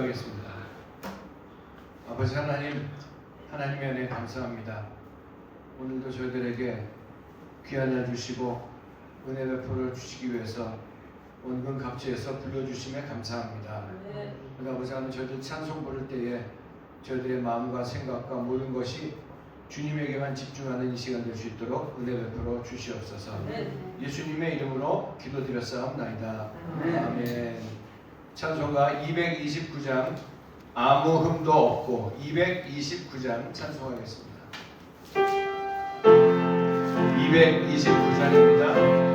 기도하겠습니다. 아버지 하나님, 하나님의 은혜 감사합니다. 오늘도 저희들에게 귀한 날 주시고 은혜 베풀어 주시기 위해서 온근 각지에서 불러주심에 감사합니다. 그러나 아버지 하나님, 저희들 찬송 부를 때에 저희들의 마음과 생각과 모든 것이 주님에게만 집중하는 이 시간 될 수 있도록 은혜 베풀어 주시옵소서. 예수님의 이름으로 기도드렸사옵나이다. 아멘. 찬송가 229장 아무 흠도 없고 229장 찬송하겠습니다. 229장입니다.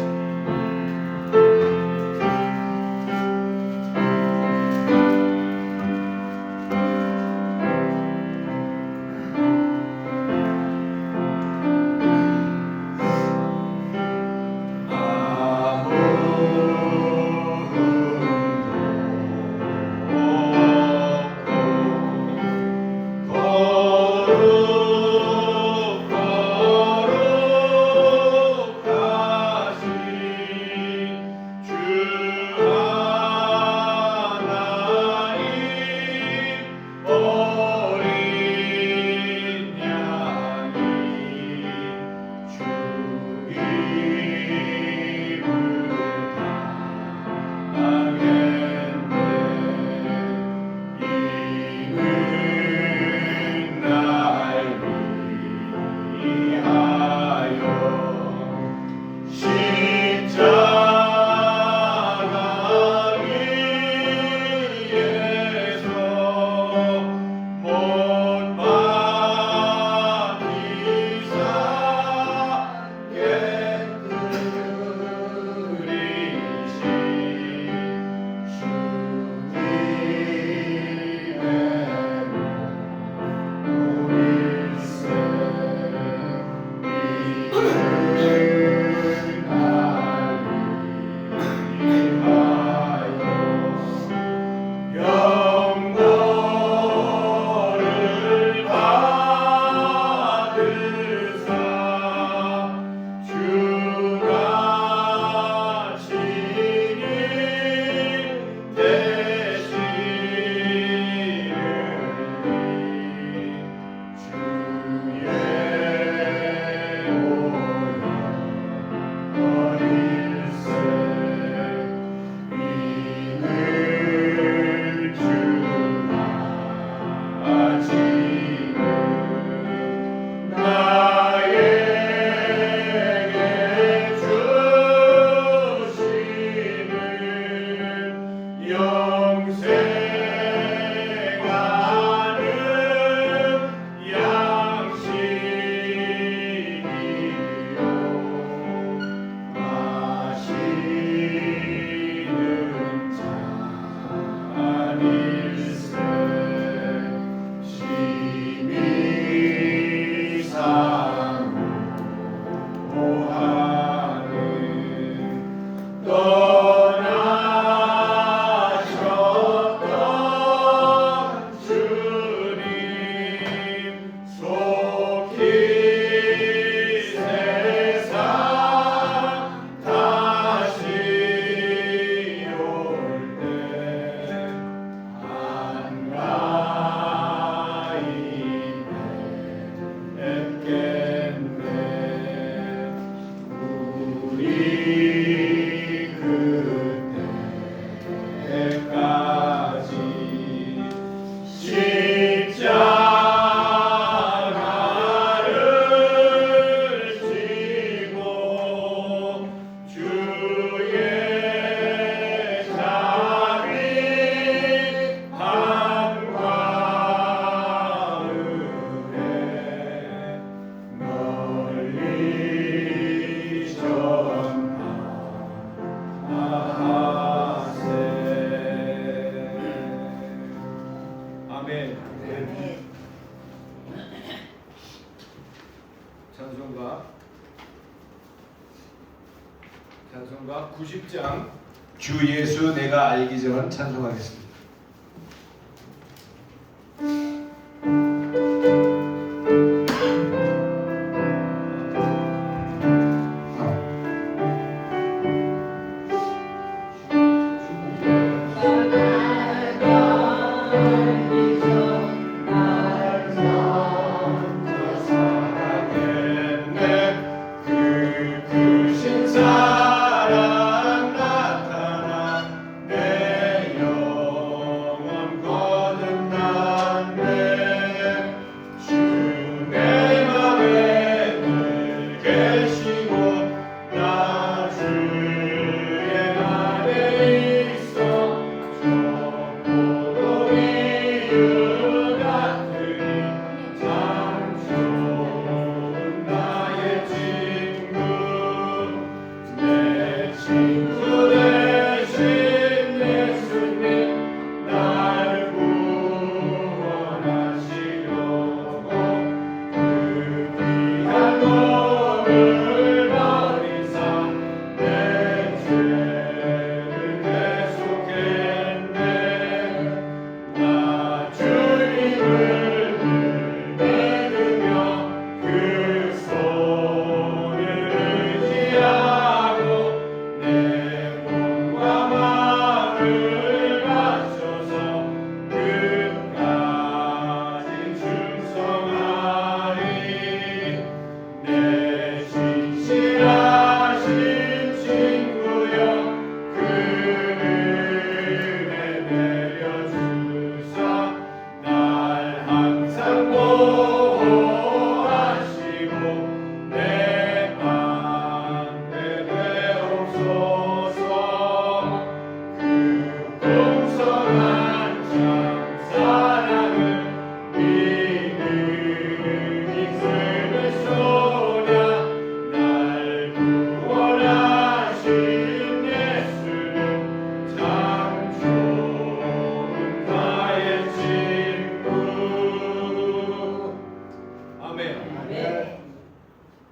찬송가 90장 주 예수 내가 알기 전 찬송하겠습니다.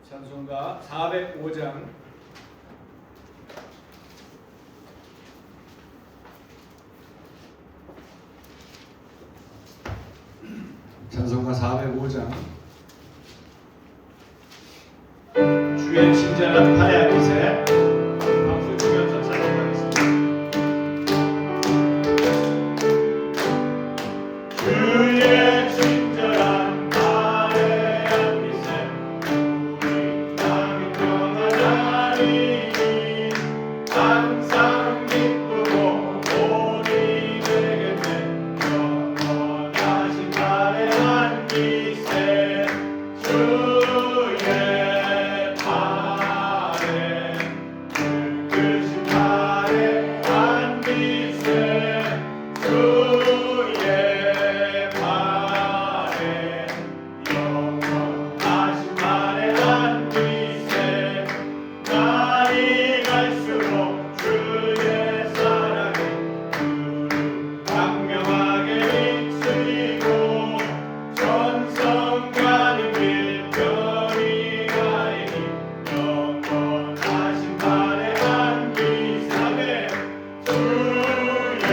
찬송가 405장 찬송가 405장 주의 친절한 팔의 앞에 박수 치면서 찬송하겠습니다. 주의 친절한 팔의 앞에 우리 땅이 평안하니 항상 기쁘고 우리 내게 영원하신 팔의 안기세 주의 팔에 붉으신 팔의 안기세 주의 팔에 영원하신 팔의 안기세 날이 갈수록 주의 사랑이 두루 광명하게 비추이고 전성간이 빛별이 가리니 영원하신 팔의 안기세 주의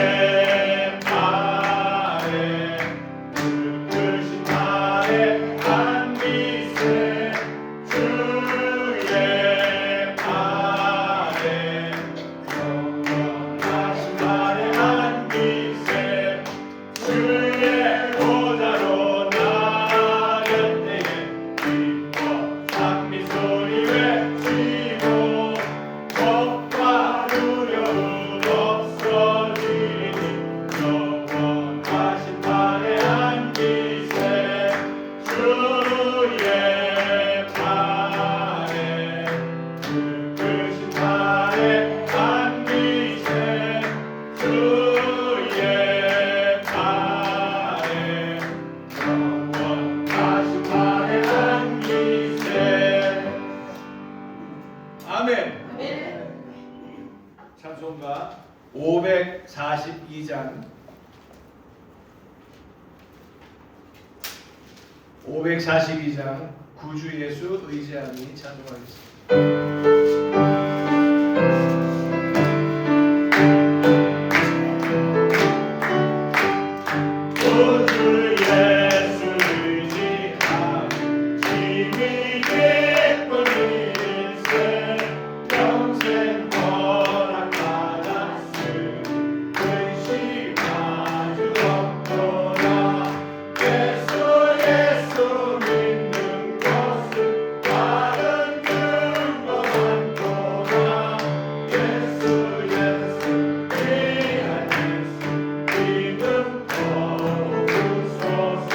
팔에 붉으신 팔의 안기세 주의 팔에 영원하신 팔의 안기세 주의 보좌로 나갈 때에 기뻐 찬미소리 외치고 겁과 두려움 없어지니 영원하신 팔의 안기세 주의 팔에 붉으신 팔의 안기세 주의 팔에 영원하신 팔의 안기세 아멘. 찬송가 542장 542장 구주 예수 의지함이 찬송하겠습니다. 구주 예수 의지함 힘이 기쁜 일세 평생 허락받았으니 의심하지 없도다 예수 믿는 것은 다른 근거 많도다 예수 귀한 예수 믿음 더욱 주소서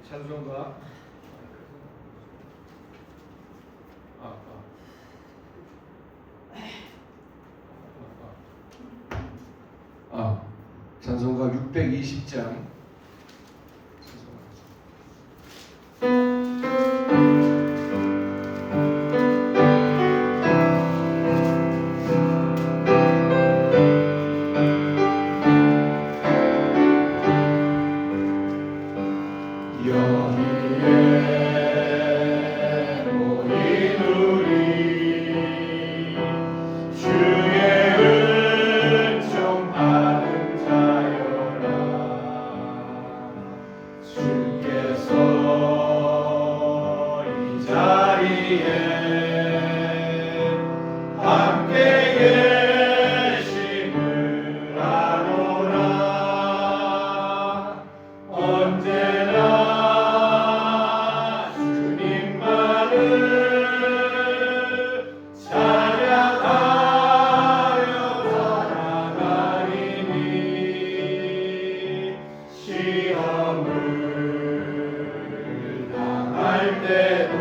찬송가 찬송가 620장 여기에 모인 우리 주의 은총 받은 자여라 주께서 이 자리에 함께 계심을 아노라 언제나 주님만을 찬양하며 살아가리니 시험을 당할 때도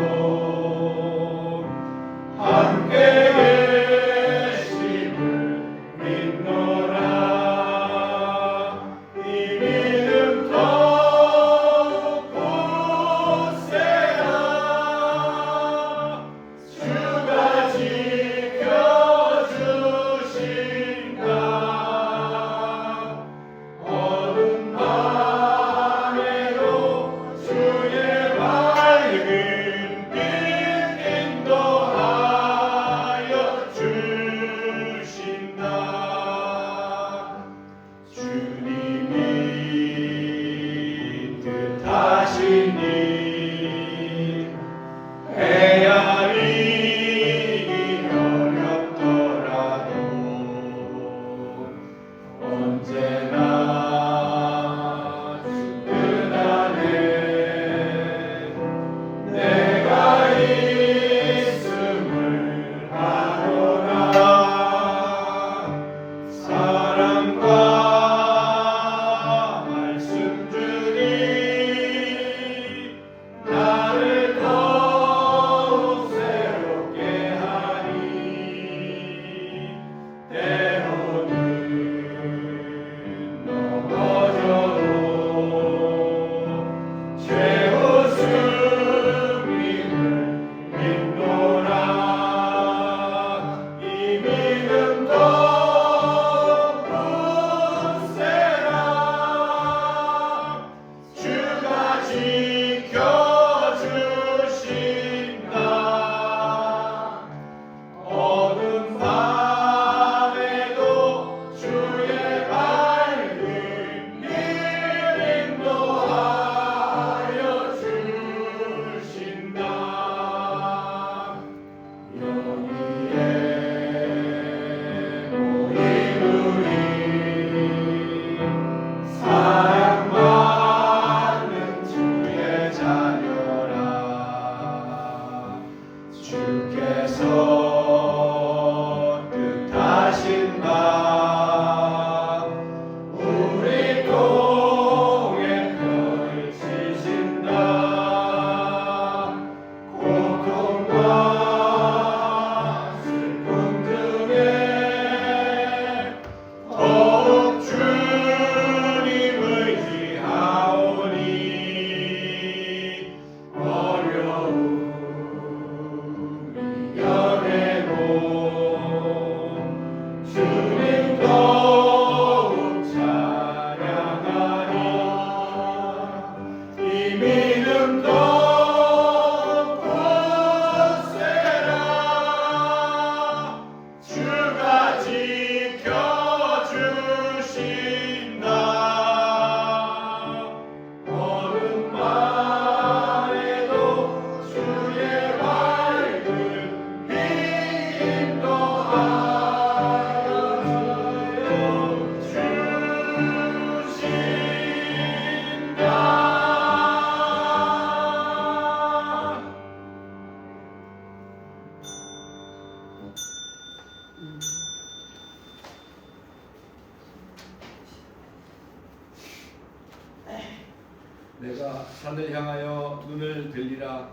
내가 산을 향하여 눈을 들리라.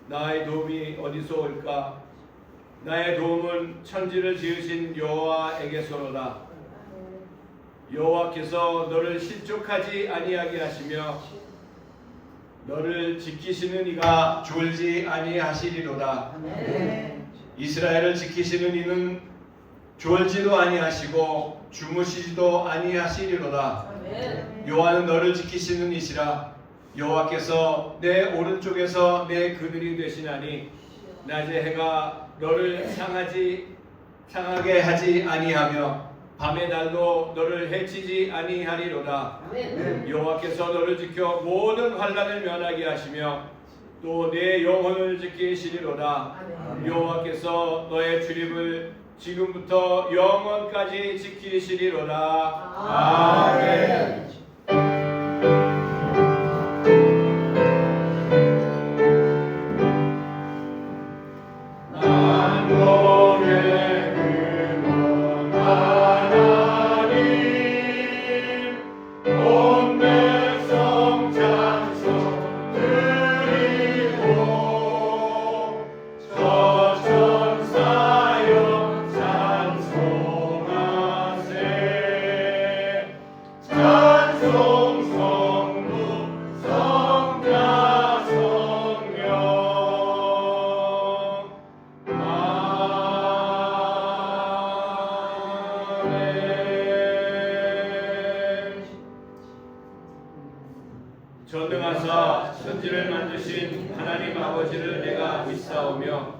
나의 도움이 어디서 올까? 나의 도움은 천지를 지으신 여호와에게서로다. 여호와께서 너를 실족하지 아니하게 하시며 너를 지키시는 이가 졸지 아니하시리로다. 이스라엘을 지키시는 이는 졸지도 아니하시고 주무시지도 아니하시리로다. 여호와는 너를 지키시는 이시라. 여호와께서 내 오른쪽에서 내 그늘이 되시나니 낮에 해가 너를 상하게 하지 아니하며 밤의 달도 너를 해치지 아니하리로다. 여호와께서 너를 지켜 모든 환난을 면하게 하시며 또 내 영혼을 지키시리로다. 여호와께서 너의 출입을 지금부터 영원까지 지키시리로다. 아멘. 전능하사 천지를 만드신 하나님 아버지를 내가 믿사오며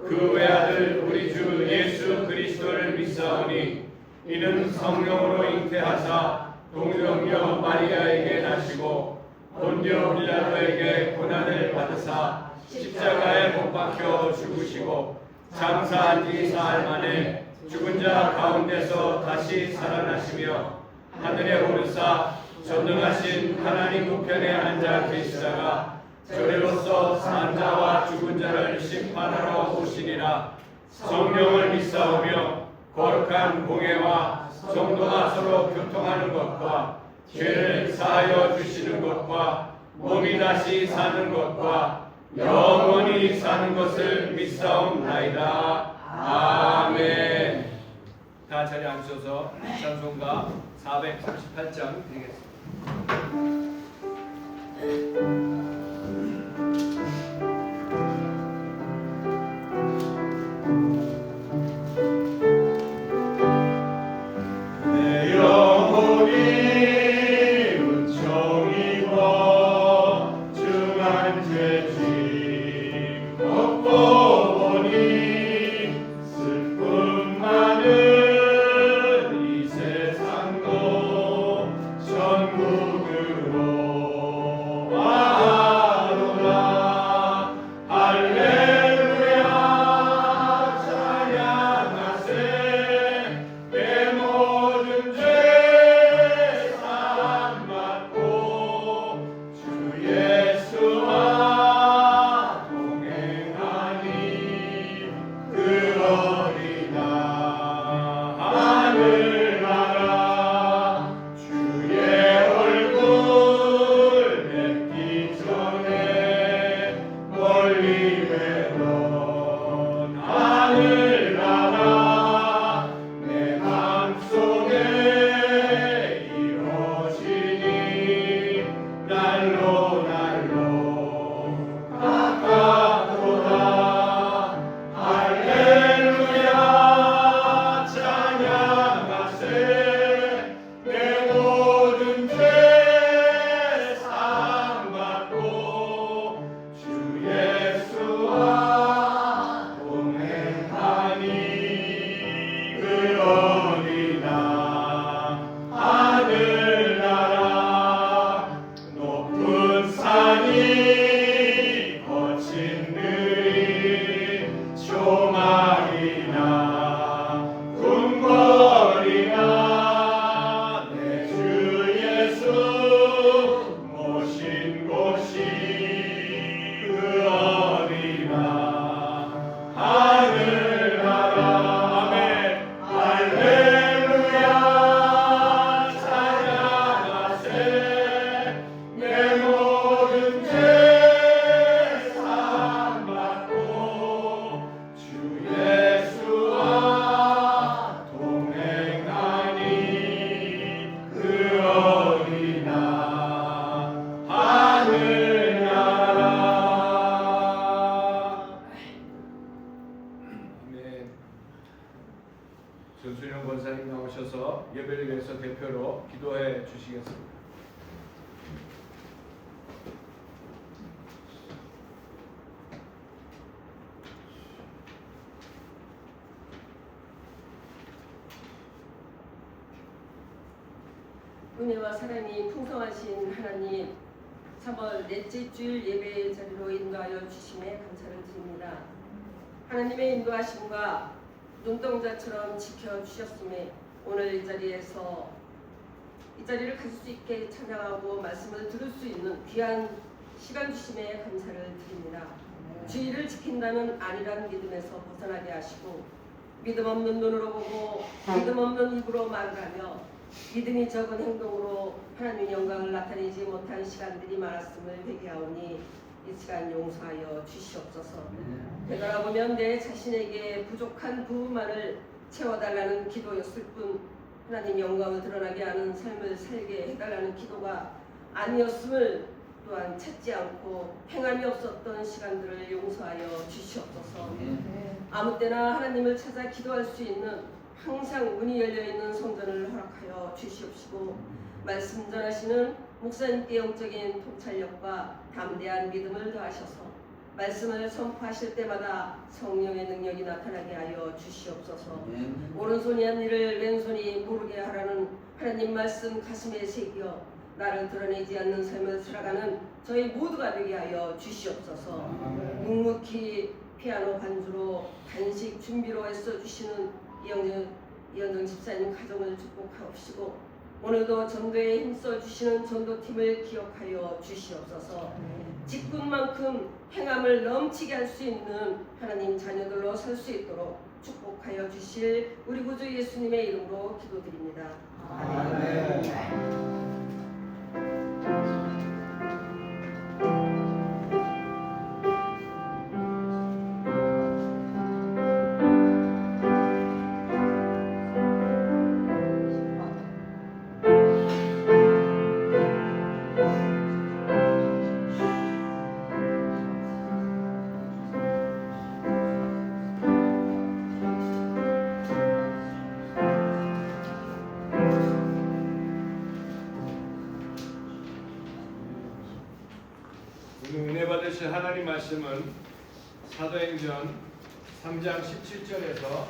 그 외아들 우리 주 예수 그리스도를 믿사오니 이는 성령으로 잉태하사 동정녀 마리아에게 나시고 본디오 빌라도에게 고난을 받으사 십자가에 못 박혀 죽으시고 장사한 지 사흘 만에 죽은 자 가운데서 다시 살아나시며 하늘에 오르사 전능하신 하나님 우편에 앉아 계시다가 저리로서 산 자와 죽은 자를 심판하러 오시리라. 성령을 믿사오며 거룩한 공회와 성도가 서로 교통하는 것과 죄를 사하여 주시는 것과 몸이 다시 사는 것과 영원히 사는 것을 믿사옵나이다. 아멘. 다 자리 앉으셔서 찬송가 438장 드리겠습니다. 내 영혼이 은총 입어 중한 죄짐 걷고 보니 슬픔 많은 이 세상도 천국으로 와노라. 할렐루야 찬양하세. 내 모든 죄 사함 받고 주 예수와 동행하니 그러리라. 하늘나라 주의 얼굴 은혜와 사랑이 풍성하신 하나님, 3월 넷째 주일 예배의 자리로 인도하여 주심에 감사를 드립니다. 하나님의 인도하심과 눈동자처럼 지켜주셨음에 오늘 이 자리를 가질 수 있게 찬양하고 말씀을 들을 수 있는 귀한 시간 주심에 감사를 드립니다. 주의를 지킨다는 안일한 믿음에서 벗어나게 하시고 믿음 없는 눈으로 보고 믿음 없는 입으로 말하며 믿음이 적은 행동으로 하나님의 영광을 나타내지 못한 시간들이 많았음을 회개하오니 이 시간 용서하여 주시옵소서. 되돌아보면 내 자신에게 부족한 부분만을 채워달라는 기도였을 뿐 하나님 영광을 드러나게 하는 삶을 살게 해달라는 기도가 아니었음을 또한 찾지 않고 행함이 없었던 시간들을 용서하여 주시옵소서. 아무 때나 하나님을 찾아 기도할 수 있는 항상 문이 열려있는 성전을 허락하여 주시옵시고 말씀 전하시는 목사님께 영적인 통찰력과 담대한 믿음을 더하셔서 말씀을 선포하실 때마다 성령의 능력이 나타나게 하여 주시옵소서. 오른손이 한 일을 왼손이 모르게 하라는 하나님 말씀 가슴에 새겨 나를 드러내지 않는 삶을 살아가는 저희 모두가 되게 하여 주시옵소서. 묵묵히 피아노 반주로 간식 준비로 애써주시는 이현정 집사님 가정을 축복하옵시고 오늘도 전도에 힘써주시는 전도팀을 기억하여 주시옵소서. 직분만큼 행함을 넘치게 할 수 있는 하나님 자녀들로 살 수 있도록 축복하여 주실 우리 구주 예수님의 이름으로 기도드립니다. 아멘. 오늘 은혜 받으실 하나님 말씀은 사도행전 3장 17절에서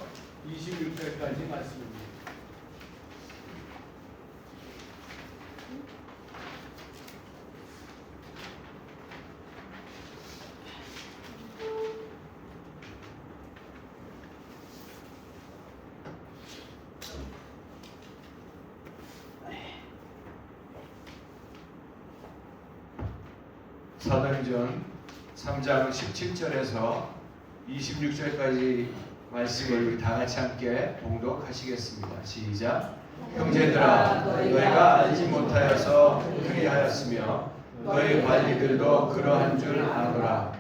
26절까지 말씀입니다. 사도행전 3장 17절에서 26절까지 말씀을 우리 다 같이 함께 봉독하시겠습니다. 시작. 형제들아, 너희가 알지 못하여서 그리하였으며 너희 관리들도 그러한 줄 아노라.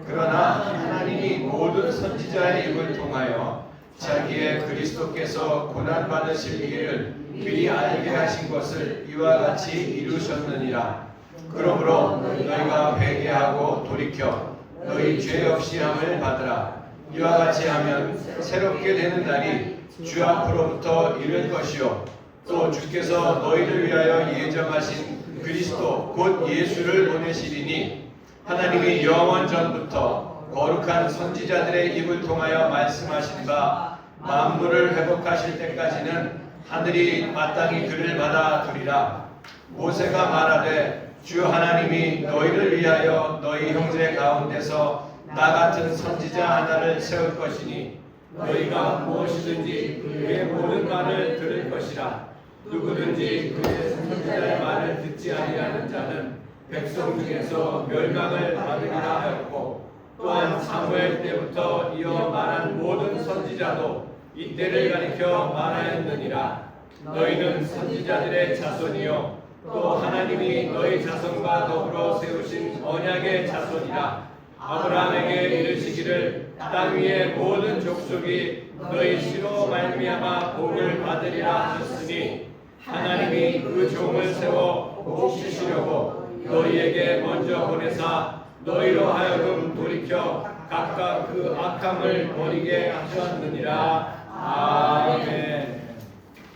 그러나 하나님이 모든 선지자의 입을 통하여 자기의 그리스도께서 고난받으실 일을 미리 알게 하신 것을 이와 같이 이루셨느니라. 그러므로 너희가 회개하고 돌이켜 너희 죄 없이 함을 받으라. 이와 같이 하면 새롭게 되는 날이 주 앞으로부터 이를 것이요 또 주께서 너희를 위하여 예정하신 그리스도 곧 예수를 보내시리니 하나님이 영원 전부터 거룩한 선지자들의 입을 통하여 말씀하신 바 만물을 회복하실 때까지는 하늘이 마땅히 그를 받아두리라. 모세가 말하되 주 하나님이 너희를 위하여 너희 형제 가운데서 나 같은 선지자 하나를 세울 것이니 너희가 무엇이든지 그의 모든 말을 들을 것이라. 누구든지 그의 선지자의 말을 듣지 아니하는 자는 백성 중에서 멸망을 받으리라 하였고 또한 사무엘 때부터 이어 말한 모든 선지자도 이때를 가리켜 말하였느니라. 너희는 선지자들의 자손이요 또 하나님이 너희 자손과 더불어 세우신 언약의 자손이라. 아브라함에게 이르시기를 땅 위의 모든 족속이 너희 씨로 말미암아 복을 받으리라 하셨으니 하나님이 그 종을 세워 복시시려고 너희에게 먼저 보내사 너희로 하여금 돌이켜 각각 그 악함을 버리게 하셨느니라. 아멘.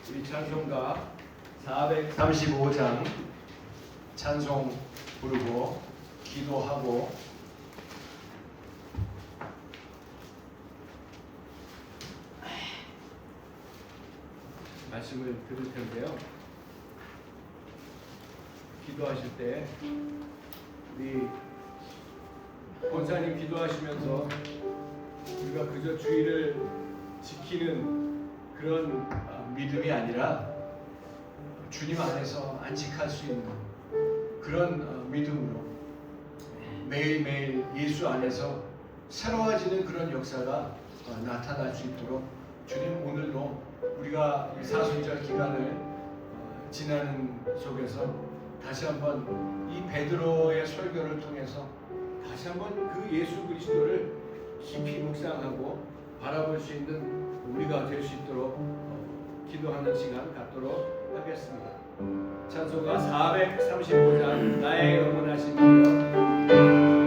우리 찬송가 435장 찬송 부르고 기도하고 말씀을 들을 텐데요. 기도하실 때 우리 권사님 기도하시면서 우리가 그저 주의를 지키는 그런 믿음이 아니라 주님 안에서 안식할 수 있는 그런 믿음으로 매일매일 예수 안에서 새로워지는 그런 역사가 나타날 수 있도록 주님 오늘도 우리가 이 사순절 기간을 지나는 속에서 다시 한번 이 베드로의 설교를 통해서 다시 한번 그 예수 그리스도를 깊이 묵상하고 바라볼 수 있는 우리가 될 수 있도록 기도하는 시간 갖도록 하겠습니다. 찬송가 435장 나의 영원하신 주여.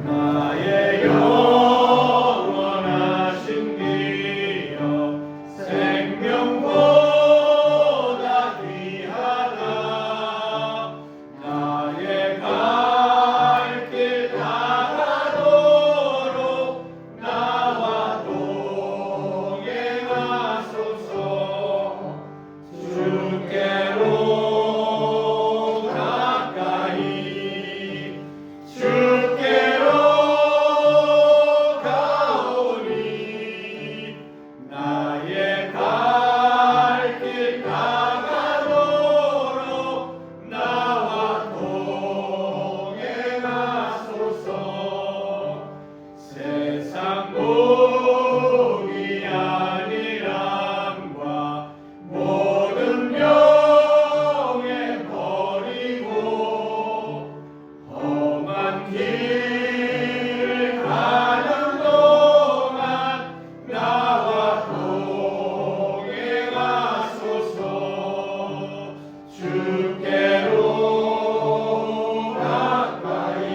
나의 영원하신 기여 생명보다 귀하다 나의 갈 길 다가도록 나와 동행하소서 주께로 가까이 주께로 가오니 나의 갈 길 다가도록 나와 동행하소서 세상 복이 아니람과 모든 명예 버리고 험한 길 가는 동안 나와 동행하소서 주께로 가까이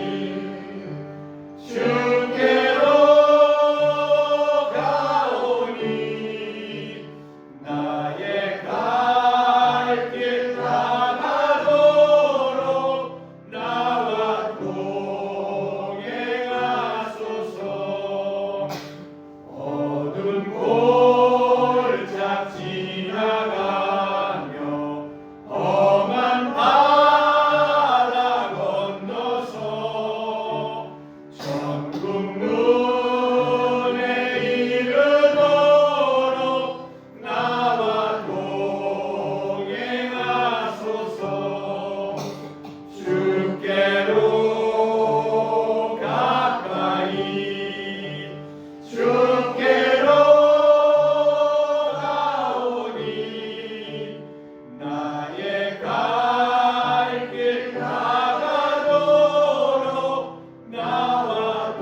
주께로 가오니 나의 갈 길 다가도록 나와 동행하소서 어두운 골짝 지나가며 험한 바다 건너서 천국 문에 이르도록 나와 동행하소서 주께로 가까이 주께로 가오니 나의 갈 길 다가도록 나와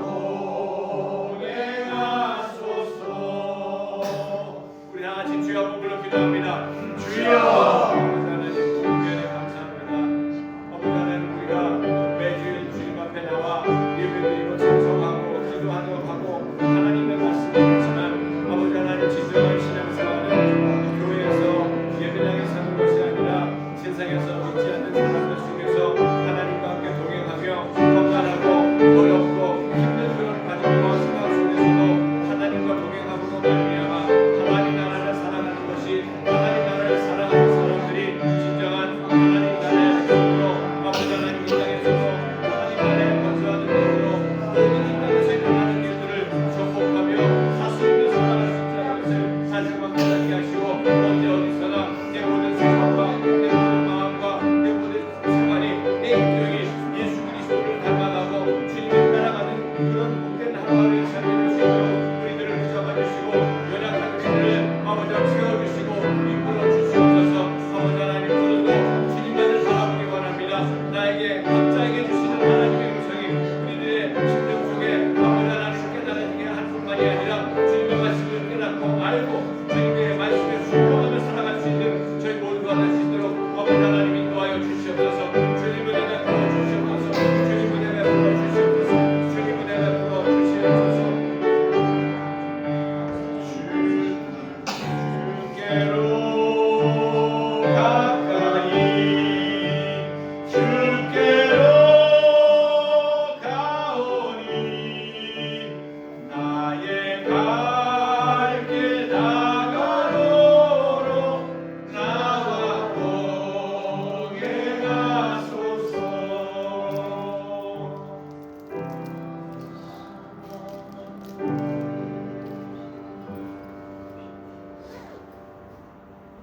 동행하소서 우리 다 같이 주여 한번 불러 기도합니다. 주여 하나님 은혜에 감사합니다. 아버지 하나님 우리가 매주일 주님 앞에 나와 예배드리고 찬송하고 기도하도록 하고 하나님의 말씀을 듣지만 아버지 하나님 진정한 신앙생활은 교회에서 예배당에 사는 것이 아니라 세상에서 믿지 않는 사람들 속에서 하나님과 함께 동행하며 건강하고 어렵고 힘든 그런 가정과 생활 속에서도 하나님과 동행함으로 말미암아 하나님 나라를 살아가는 것이 하나님 나라를 살아가는 사람들이 진정한 하나님 나라의 백성으로 아버지 하나님 이 땅에서도 하나님 나라에 건설하는 것으로 모든 이 땅에서 일어나는 일들을 정복하며 다스 있는 살아갈 수 있다는 것을 사실과 깨닫게 하시고 언제 어디서나 내 모든 생각과 내 모든 마음과 내 모든 생활이 내 인격이 예수 그리스도를 닮아가고 주님을 따라가는 그런 복된 하루하루의 삶이 될 수 있도록 우리들을 붙잡아 주시고 연약한 우리들을 아버지 채워주시고 이끌어 주시옵소서. 아버지 하나님 오늘도 주님만을 바라보기 원합니다. 나에게 각자에게 주시는 하나님의 음성이 우리들의 심령 속에 아버지 하나님 깨달아지게 하는 뿐만이 아니라 주님의 말씀을 깨닫고 알고 주님의 말씀에 순종하며 살아갈 수 있는 저희 모두가 될 수 있도록 아버지 하나님 인도하여 주시옵소서. 주님 은혜 베풀어 주시옵소서. 주님 은혜 베풀어 주시옵소서. 주님 은혜 베풀어 주시옵소서. 주께로 가까이 주께로 가오니 나의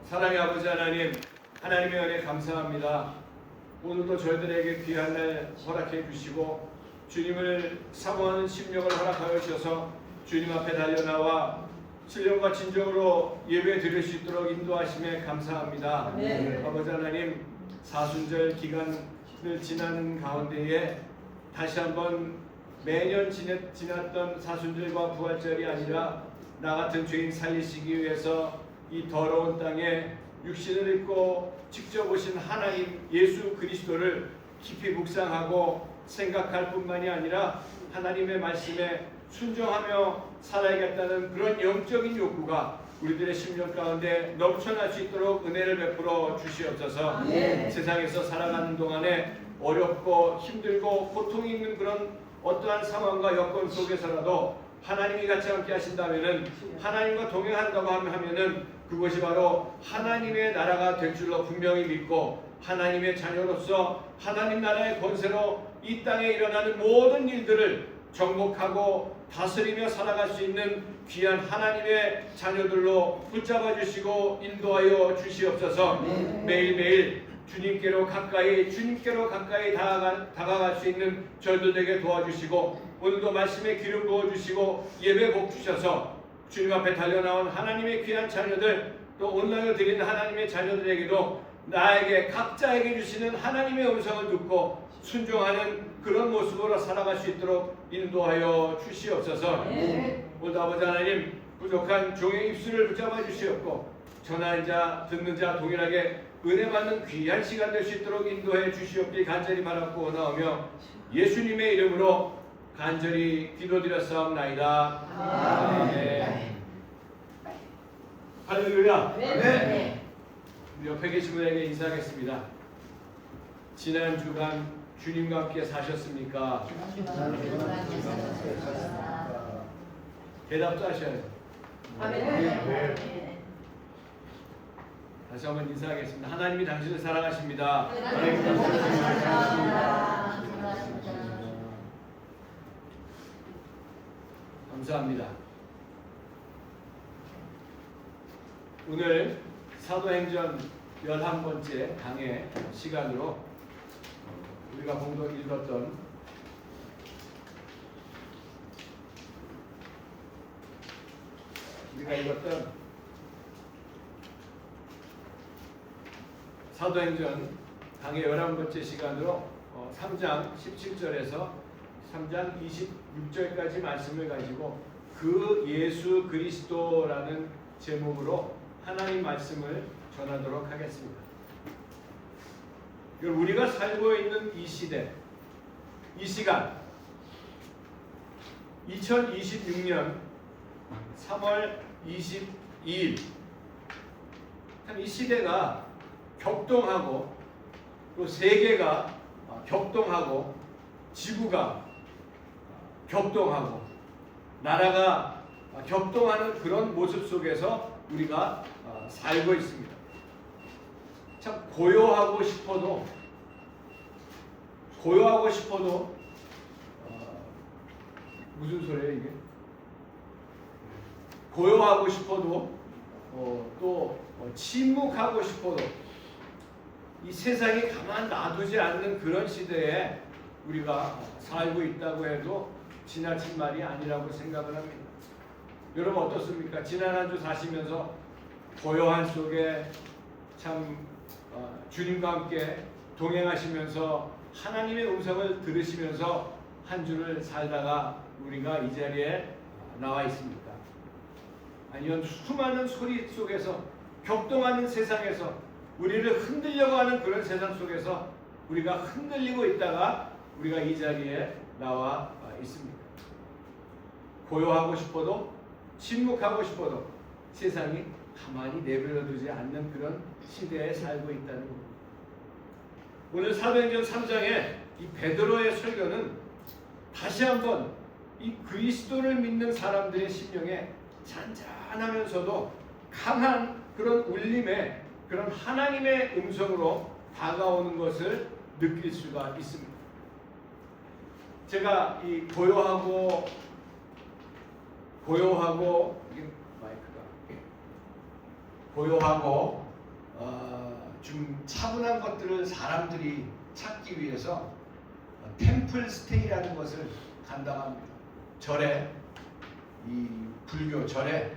사랑의 아버지 하나님, 하나님의 은혜 감사합니다. 오늘도 저희들에게 귀한 날 허락해 주시고 주님을 사모하는 심령을 허락하여 주셔서 주님 앞에 달려나와 신령과 진정으로 예배 드릴 수 있도록 인도하심에 감사합니다. 아멘. 아버지 하나님, 사순절 기간을 지나는 가운데에 다시 한번 매년 지났던 사순절과 부활절이 아니라 나 같은 죄인 살리시기 위해서 이 더러운 땅에 육신을 입고 직접 오신 하나님 예수 그리스도를 깊이 묵상하고 생각할 뿐만이 아니라 하나님의 말씀에 순종하며 살아야겠다는 그런 영적인 욕구가 우리들의 심령 가운데 넘쳐날 수 있도록 은혜를 베풀어 주시옵소서. 세상에서 살아가는 동안에 어렵고 힘들고 고통이 있는 그런 어떠한 상황과 여건 속에서라도 하나님이 같이 함께 하신다면은, 하나님과 동행한다고 하면은 그것이 바로 하나님의 나라가 될 줄로 분명히 믿고 하나님의 자녀로서 하나님 나라의 권세로 이 땅에 일어나는 모든 일들을 정복하고 다스리며 살아갈 수 있는 귀한 하나님의 자녀들로 붙잡아 주시고 인도하여 주시옵소서. 매일매일 주님께로 가까이 다가갈 수 있는 저희들에게 도와주시고 오늘도 말씀에 기름 부어주시고 예배 복 주셔서 주님 앞에 달려나온 하나님의 귀한 자녀들, 또 온라인을 드리는 하나님의 자녀들에게도 나에게 각자에게 주시는 하나님의 음성을 듣고 순종하는 그런 모습으로 살아갈 수 있도록 인도하여 주시옵소서. 오늘도 아버지 하나님, 부족한 종의 입술을 붙잡아 주시옵고 전하는 자 듣는 자 동일하게 은혜 받는 귀한 시간 될 수 있도록 인도해 주시옵길 간절히 바라고 원하오며 예수님의 이름으로 간절히 기도드렸사옵나이다. 아멘. 할렐루야. 우리 옆에 계신 분에게 인사하겠습니다. 지난 주간 주님과 함께 사셨습니까? 대답도 하셔야죠. 아멘. 다시 한번 인사하겠습니다. 하나님이 당신을 사랑하십니다. 감사합니다. 오늘 사도행전 11번째 강의 시간으로 우리가 공동 읽었던 사도행전 강의 11번째 시간으로 3장 17절에서 3장 26절까지 말씀을 가지고 그 예수 그리스도라는 제목으로 하나님 말씀을 전하도록 하겠습니다. 우리가 살고 있는 이 시대, 이 시간 2026년 3월 22일 참 이 시대가 격동하고 또 세계가 격동하고 지구가 격동하고 나라가 격동하는 그런 모습 속에서 우리가 살고 있습니다. 참 고요하고 싶어도 무슨 소리예요 이게? 고요하고 싶어도 또 침묵하고 싶어도 이 세상이 가만 놔두지 않는 그런 시대에 우리가 살고 있다고 해도 지나친 말이 아니라고 생각을 합니다. 여러분 어떻습니까? 지난 한 주 사시면서 고요한 속에 참 주님과 함께 동행하시면서 하나님의 음성을 들으시면서 한 주를 살다가 우리가 이 자리에 나와 있습니까? 아니면 수많은 소리 속에서 격동하는 세상에서 우리를 흔들려고 하는 그런 세상 속에서 우리가 흔들리고 있다가 우리가 이 자리에 나와 있습니다. 고요하고 싶어도 침묵하고 싶어도 세상이 가만히 내버려두지 않는 그런 시대에 살고 있다는 겁니다. 오늘 사도행전 3장의 이 베드로의 설교는 다시 한번 이 그리스도를 믿는 사람들의 심령에 잔잔하면서도 강한 그런 울림의 그런 하나님의 음성으로 다가오는 것을 느낄 수가 있습니다. 제가 이 고요하고 이게 마이크가 고요하고 좀 차분한 것들을 사람들이 찾기 위해서 템플 스테이라는 것을 간다합니다. 절에 이 불교 절에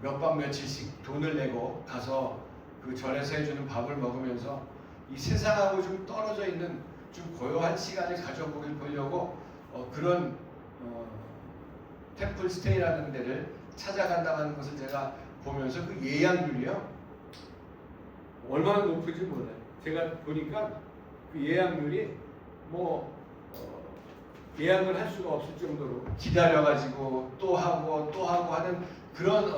몇 밤 며칠씩 돈을 내고 가서 그 절에서 해주는 밥을 먹으면서 이 세상하고 좀 떨어져 있는 좀 고요한 시간을 가져보려고 그런 템플 스테이라는 데를 찾아간다는 것을 제가 보면서 그 예약률이요 얼마나 높은지 몰라요. 제가 보니까 그 예약률이 예약을 할 수가 없을 정도로 기다려가지고 또 하고 하는 그런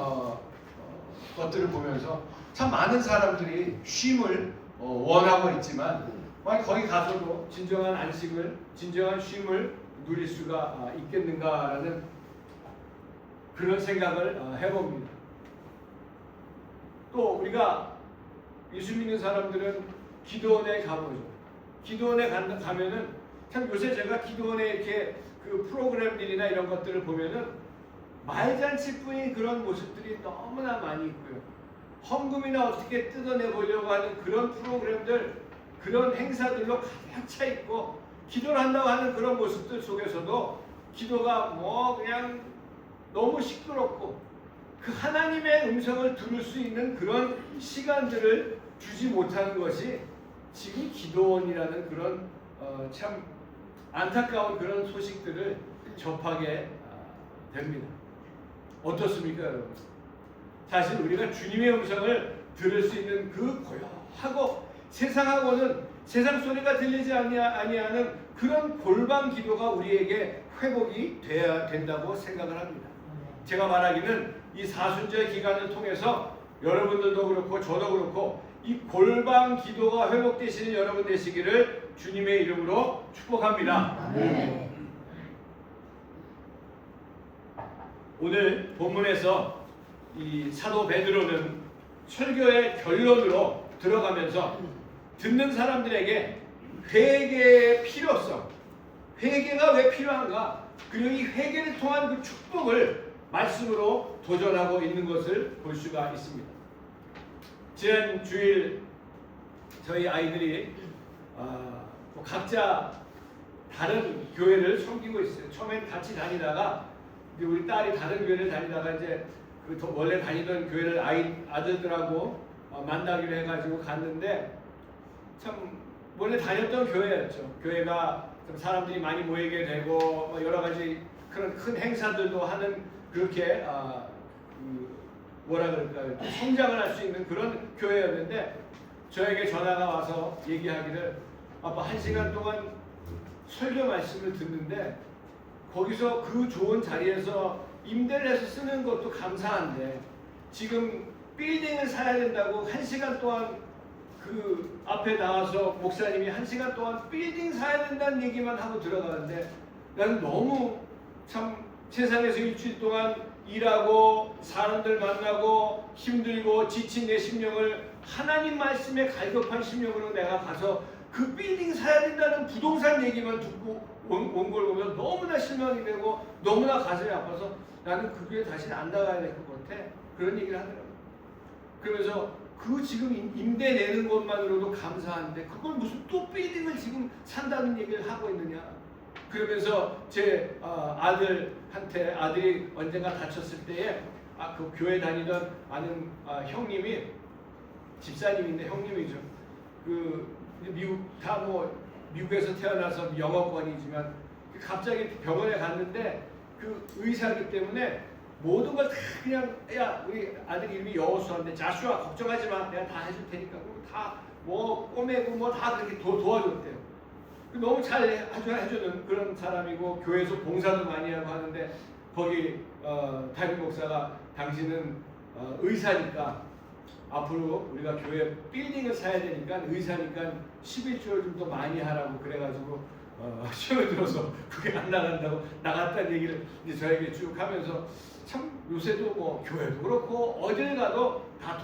것들을 보면서 참 많은 사람들이 쉼을 원하고 있지만 거기 가서도 진정한 안식을, 진정한 쉼을 누릴 수가 있겠는가라는 그런 생각을 해봅니다. 또 우리가 예수 믿는 사람들은 기도원에 가보죠. 기도원에 가면은 참 요새 제가 기도원에 이렇게 그 프로그램들이나 이런 것들을 보면은 말잔치뿐인 그런 모습들이 너무나 많이 있고요. 헌금이나 어떻게 뜯어내보려고 하는 그런 프로그램들, 그런 행사들로 가득 차 있고 기도를 한다고 하는 그런 모습들 속에서도 기도가 그냥 너무 시끄럽고 그 하나님의 음성을 들을 수 있는 그런 시간들을 주지 못하는 것이 지금 기도원이라는 그런 참 안타까운 그런 소식들을 접하게 됩니다. 어떻습니까, 여러분? 사실 우리가 주님의 음성을 들을 수 있는 그 고요하고 세상하고는 세상 소리가 들리지 아니하는 그런 골방 기도가 우리에게 회복이 돼야 된다고 생각을 합니다. 제가 말하기는 이 사순절 기간을 통해서 여러분들도 그렇고 저도 그렇고 이 골방 기도가 회복되시는 여러분 되시기를 주님의 이름으로 축복합니다. 오늘 본문에서 이 사도 베드로는 설교의 결론으로 들어가면서 듣는 사람들에게 회개의 필요성, 회개가 왜 필요한가, 그리고 이 회개를 통한 그 축복을 말씀으로 도전하고 있는 것을 볼 수가 있습니다. 지난 주일 저희 아이들이 각자 다른 교회를 섬기고 있어요. 처음엔 같이 다니다가 우리 딸이 다른 교회를 다니다가 이제 원래 다니던 교회를 아들들하고 만나기로 해가지고 갔는데 참 원래 다녔던 교회였죠. 교회가 좀 사람들이 많이 모이게 되고 여러 가지 그런 큰 행사들도 하는 그렇게 뭐라 그럴까요? 성장을 할 수 있는 그런 교회였는데 저에게 전화가 와서 얘기하기를 아빠 1시간 동안 설교 말씀을 듣는데 거기서 그 좋은 자리에서 임대를 해서 쓰는 것도 감사한데 지금 빌딩을 사야 된다고 1시간 동안 그 앞에 나와서 목사님이 1시간 동안 빌딩 사야 된다는 얘기만 하고 들어가는데 나는 너무 참 세상에서 일주일 동안 일하고 사람들 만나고 힘들고 지친 내 심령을 하나님 말씀에 갈급한 심령으로 내가 가서 그 빌딩 사야 된다는 부동산 얘기만 듣고 온 걸 보면 너무나 실망이 되고 너무나 가슴이 아파서 나는 그 교회 다시 안 나가야 될 것 같아. 그런 얘기를 하더라고요. 그러면서 그 지금 임대 내는 것만으로도 감사한데 그걸 무슨 또 빌딩을 지금 산다는 얘기를 하고 있느냐. 그러면서 제 아들한테 아들이 언젠가 다쳤을 때에 그 교회 다니던 아는 형님이 집사님인데 형님이죠. 그 미국에서 태어나서 영어권이지만 갑자기 병원에 갔는데 그 의사이기 때문에 모든 걸 다 그냥 야 우리 아들 이름이 여호수아인데 자수아 걱정하지 마 내가 다 해줄 테니까 다 뭐 꼬매고 뭐 다 그렇게 도와줬대요. 너무 잘 해주는 그런 사람이고 교회에서 봉사도 많이 하고 하는데 거기 담임 목사가 당신은 의사니까 앞으로 우리가 교회 빌딩을 사야 되니까 의사니까 11조를 좀 더 많이 하라고 그래가지고 시험을 들어서 그게 안 나간다고 나갔다는 얘기를 이제 저에게 쭉 하면서 참 요새도 뭐 교회도 그렇고 어딜 가도 다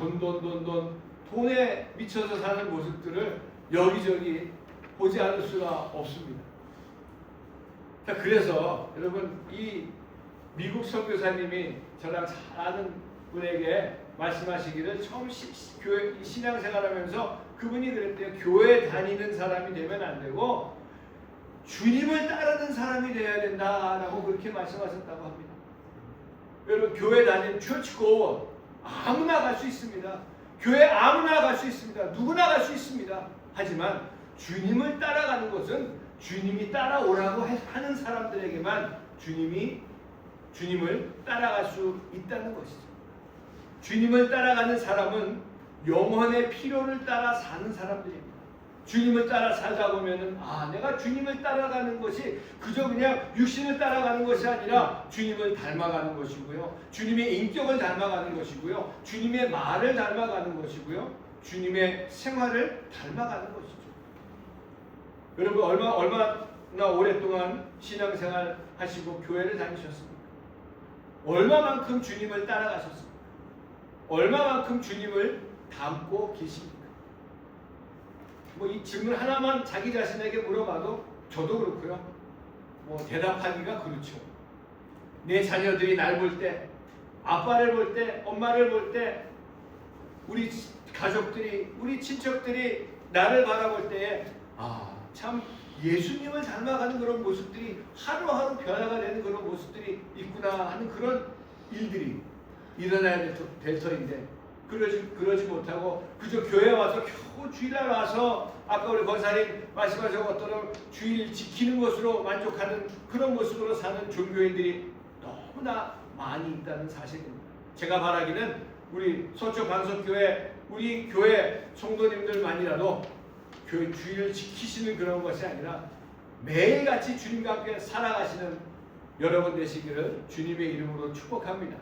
돈에 미쳐서 사는 모습들을 여기저기 보지 않을 수가 없습니다. 자, 그래서 여러분 이 미국 선교사님이 저랑 잘 아는 분에게 말씀하시기를 처음 교회 신앙생활하면서 그분이 그랬대요. 교회 다니는 사람이 되면 안 되고 주님을 따르는 사람이 되어야 된다라고 그렇게 말씀하셨다고 합니다. 여러분 교회 다니는 처치고 아무나 갈 수 있습니다. 교회 아무나 갈 수 있습니다. 누구나 갈 수 있습니다. 하지만 주님을 따라가는 것은 주님이 따라오라고 하는 사람들에게만 주님을 따라갈 수 있다는 것이죠. 주님을 따라가는 사람은 영혼의 필요를 따라 사는 사람들입니다. 주님을 따라 살다 보면은 내가 주님을 따라가는 것이 그저 그냥 육신을 따라가는 것이 아니라 주님을 닮아가는 것이고요. 주님의 인격을 닮아가는 것이고요. 주님의 말을 닮아가는 것이고요. 주님의 생활을 닮아가는 것이죠. 여러분 얼마나 오랫동안 신앙생활 하시고 교회를 다니셨습니까? 얼마만큼 주님을 따라가셨습니까? 얼마만큼 주님을 닮고 계십니까? 뭐 이 질문 하나만 자기 자신에게 물어봐도 저도 그렇고요. 뭐 대답하기가 그렇죠. 내 자녀들이 날 볼 때, 아빠를 볼 때, 엄마를 볼 때, 우리 가족들이, 우리 친척들이 나를 바라볼 때에 참 예수님을 닮아가는 그런 모습들이 하루하루 변화가 되는 그런 모습들이 있구나 하는 그런 일들이 일어나야 될 터인데 그러지 못하고 그저 교회 와서 겨우 주일날 와서 아까 우리 권사님 말씀하신 것처럼 주일 지키는 것으로 만족하는 그런 모습으로 사는 종교인들이 너무나 많이 있다는 사실입니다. 제가 바라기는 우리 서초 반석교회 우리 교회 성도님들만이라도 교회 주일을 지키시는 그런 것이 아니라 매일같이 주님과 함께 살아가시는 여러분 되시기를 주님의 이름으로 축복합니다.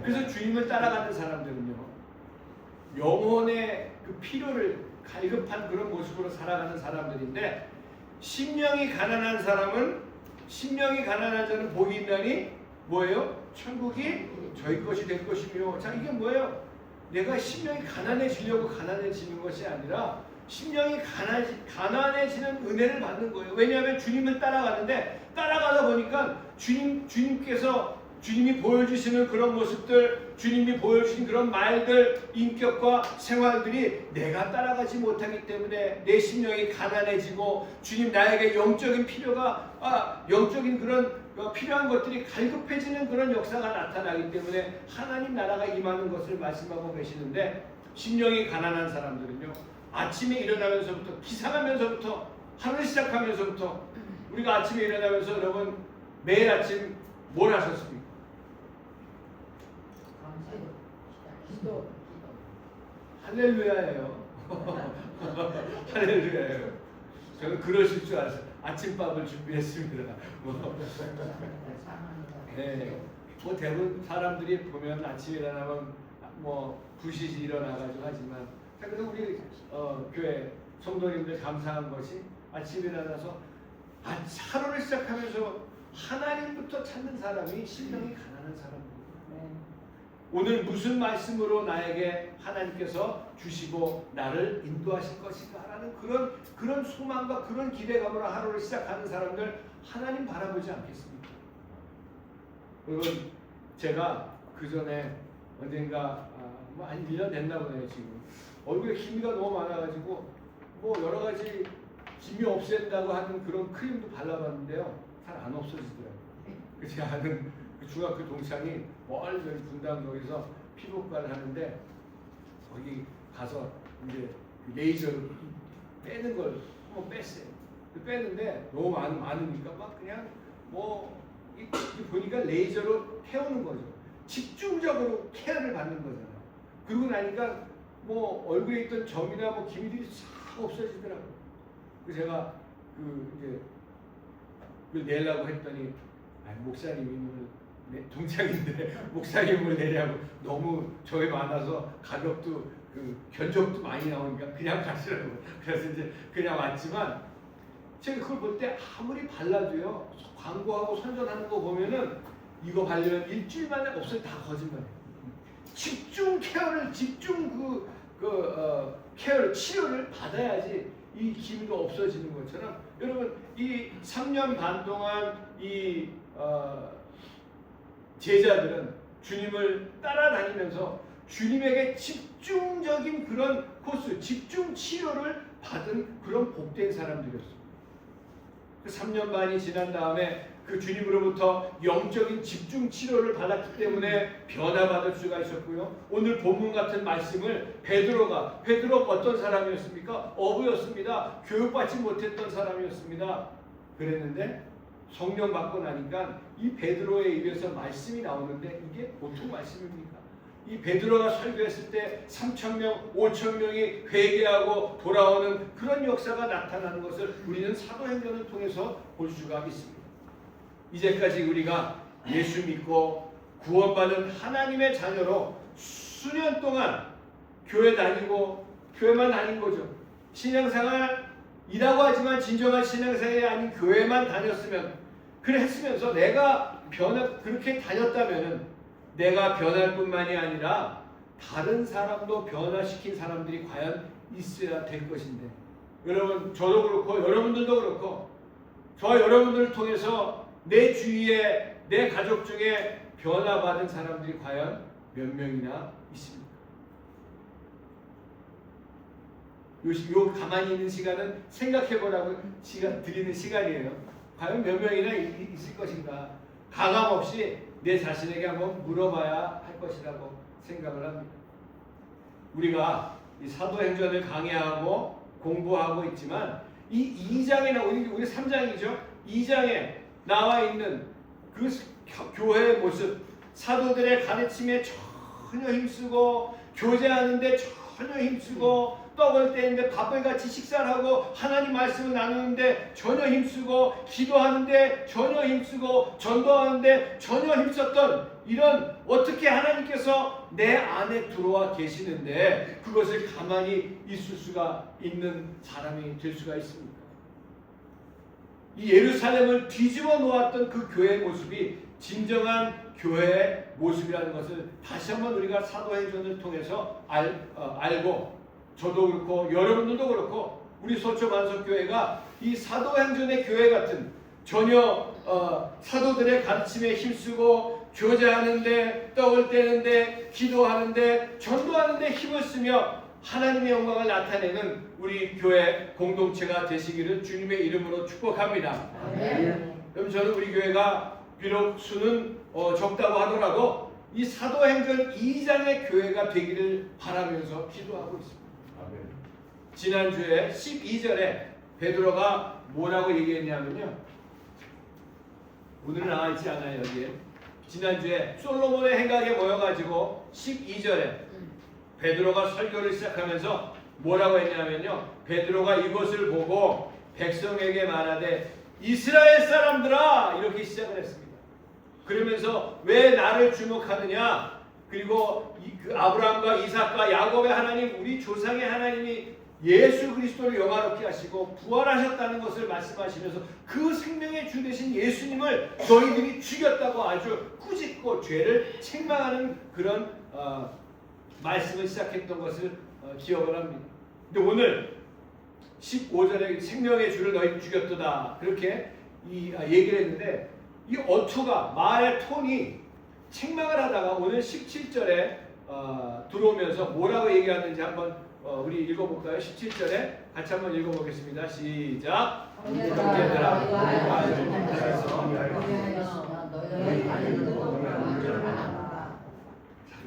그래서 주님을 따라가는 사람들은요 영혼의 그 필요를 갈급한 그런 모습으로 살아가는 사람들인데 심령이 가난한 사람은 심령이 가난한 자는 복이 있나니 뭐예요? 천국이 저희 것이 될 것이며 자 이게 뭐예요? 내가 심령이 가난해지려고 가난해지는 것이 아니라 심령이 가난해지는 은혜를 받는 거예요. 왜냐하면 주님을 따라가는데 따라가다 보니까 주님이 보여주시는 그런 모습들, 주님이 보여주신 그런 말들, 인격과 생활들이 내가 따라가지 못하기 때문에 내 심령이 가난해지고 주님 나에게 영적인 필요가 영적인 그런 필요한 것들이 갈급해지는 그런 역사가 나타나기 때문에 하나님 나라가 임하는 것을 말씀하고 계시는데 심령이 가난한 사람들은요 아침에 일어나면서부터 기상하면서부터 하루 시작하면서부터 우리가 아침에 일어나면서 여러분 매일 아침 뭘 하셨습니까? 할렐루야예요. 할렐루야예요. 저는 그러실 줄 알았어요. 아침밥을 준비했습니다. 네. 뭐 대부분 사람들이 보면 아침에 일어나면 뭐 부시시 일어나가지고 하지만 그래서 우리 교회 성도님들 감사한 것이 아침에 일어나서 하루를 시작하면서 하나님부터 찾는 사람이 심령이 가난한 사람입니다. 오늘 무슨 말씀으로 나에게 하나님께서 주시고 나를 인도하실 것인가라는 그런 소망과 그런 기대감으로 하루를 시작하는 사람들 하나님 바라보지 않겠습니까? 여러분 제가 그 전에 언젠가 한 1년 됐나 보네요. 지금 얼굴에 기미가 너무 많아가지고 뭐 여러 가지 기미 없앤다고 하는 그런 크림도 발라봤는데요 잘 안 없어지더라고요. 제가 아는 그 중학교 동창이 멀리 분당역에서 피부과를 하는데 거기 가서 이제 레이저로 빼는 걸 한번 뺐어요. 빼는데 너무 많으니까 막 그냥 뭐 보니까 레이저로 태우는 거죠. 집중적으로 케어를 받는 거잖아요. 그러고 나니까 뭐 얼굴에 있던 점이나 뭐 기미들이 싹 없어지더라고요. 그래서 제가 이제 그걸 내려고 했더니 목사님이 동창인데 목사님을 내려고 너무 저게 많아서 가격도 견적도 많이 나오니까 그냥 가시라고 그래서 이제 그냥 왔지만 제가 그걸 볼 때 아무리 발라도요 광고하고 선전하는 거 보면은 이거 바르면 일주일 만에 없어요. 다 거짓말이에요. 집중 케어를 케어를 치료를 받아야지 이 기미가 없어지는 것처럼 여러분 이 3년 반 동안 이 제자들은 주님을 따라다니면서 주님에게 집중적인 그런 코스, 집중 치료를 받은 그런 복된 사람들이었습니다. 그 3년 반이 지난 다음에 그 주님으로부터 영적인 집중 치료를 받았기 때문에 변화받을 수가 있었고요. 오늘 본문 같은 말씀을 베드로가 어떤 사람이었습니까? 어부였습니다. 교육받지 못했던 사람이었습니다. 그랬는데 성령 받고 나니까 이 베드로의 입에서 말씀이 나오는데 이게 보통 말씀입니까? 이 베드로가 설교했을 때 3,000명, 5,000명이 회개하고 돌아오는 그런 역사가 나타나는 것을 우리는 사도행전을 통해서 볼 수가 있습니다. 이제까지 우리가 예수 믿고 구원받은 하나님의 자녀로 수년 동안 교회 다니고 교회만 다닌 거죠. 신앙생활이라고 하지만 진정한 신앙생활이 아닌 교회만 다녔으면 그랬으면서 내가 그렇게 다녔다면은 내가 변할 뿐만이 아니라 다른 사람도 변화시킨 사람들이 과연 있어야 될 것인데 여러분 저도 그렇고 여러분들도 그렇고 저 여러분들을 통해서 내 주위에 내 가족 중에 변화받은 사람들이 과연 몇 명이나 있습니까? 요 가만히 있는 시간은 생각해보라고 드리는 시간이에요. 과연 몇 명이나 있을 것인가? 가감 없이 내 자신에게 한번 물어봐야 할 것이라고 생각을 합니다. 우리가 이 사도행전을 강의하고 공부하고 있지만 이 2장에 나오는 우리 3장이죠. 2장에 나와 있는 그 교회의 모습, 사도들의 가르침에 전혀 힘쓰고 교제하는데 전혀 힘쓰고 떡을 떼는데 밥을 같이 식사를 하고 하나님 말씀을 나누는데 전혀 힘쓰고 기도하는데 전혀 힘쓰고 전도하는데 전혀 힘썼던 이런 어떻게 하나님께서 내 안에 들어와 계시는데 그것을 가만히 있을 수가 있는 사람이 될 수가 있습니까? 이 예루살렘을 뒤집어 놓았던 그 교회의 모습이 진정한 교회의 모습이라는 것을 다시 한번 우리가 사도행전을 통해서 알고 저도 그렇고 여러분들도 그렇고 우리 소초 만석교회가 이 사도행전의 교회 같은 전혀 사도들의 가르침에 힘쓰고 교제하는데 떡을 떼는데 기도하는데 전도하는데 힘을 쓰며 하나님의 영광을 나타내는 우리 교회 공동체가 되시기를 주님의 이름으로 축복합니다. 그럼 저는 우리 교회가 비록 수는 적다고 하더라도 이 사도행전 2장의 교회가 되기를 바라면서 기도하고 있습니다. 지난주에 12절에 베드로가 뭐라고 얘기했냐면요. 오늘 나와 있지 않아요 여기에. 지난주에 솔로몬의 행각에 모여가지고 12절에 베드로가 설교를 시작하면서 뭐라고 했냐면요. 베드로가 이것을 보고 백성에게 말하되 이스라엘 사람들아 이렇게 시작을 했습니다. 그러면서 왜 나를 주목하느냐. 그리고 그 아브라함과 이삭과 야곱의 하나님 우리 조상의 하나님이 예수 그리스도를 영화롭게 하시고 부활하셨다는 것을 말씀하시면서 그 생명의 주 되신 예수님을 너희들이 죽였다고 아주 꾸짖고 죄를 책망하는 그런 말씀을 시작했던 것을 기억을 합니다. 근데 오늘 15절에 생명의 주를 너희 죽였도다 그렇게 얘기를 했는데 이 어투가 말의 톤이 책망을 하다가 오늘 17절에 들어오면서 뭐라고 얘기하는지 한번 우리 읽어볼까요? 17절에 같이 한번 읽어보겠습니다. 시작. 형제들아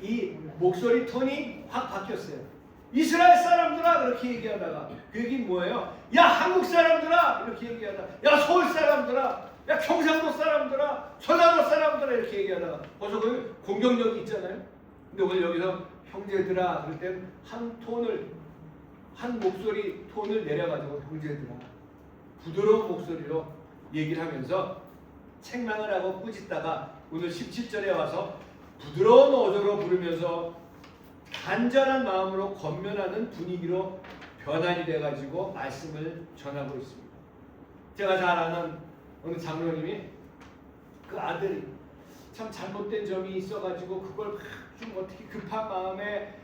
이 목소리 톤이 확 바뀌었어요. 이스라엘 사람들아 그렇게 얘기하다가 그 얘기 뭐예요? 야 한국 사람들아 이렇게 얘기하다가 야 서울 사람들아 야 경상도 사람들아 전라도 사람들아 이렇게 얘기하다가 벌써 그 공격력이 있잖아요. 근데 오늘 여기서 형제들아 그럴 땐 한 목소리 톤을 내려가지고 형제들아 부드러운 목소리로 얘기를 하면서 책망을 하고 꾸짖다가 오늘 17절에 와서 부드러운 어조로 부르면서 간절한 마음으로 권면하는 분위기로 변환이 돼가지고 말씀을 전하고 있습니다. 제가 잘 아는 어느 장로님이 그 아들이 참 잘못된 점이 있어가지고 그걸 좀 어떻게 급한 마음에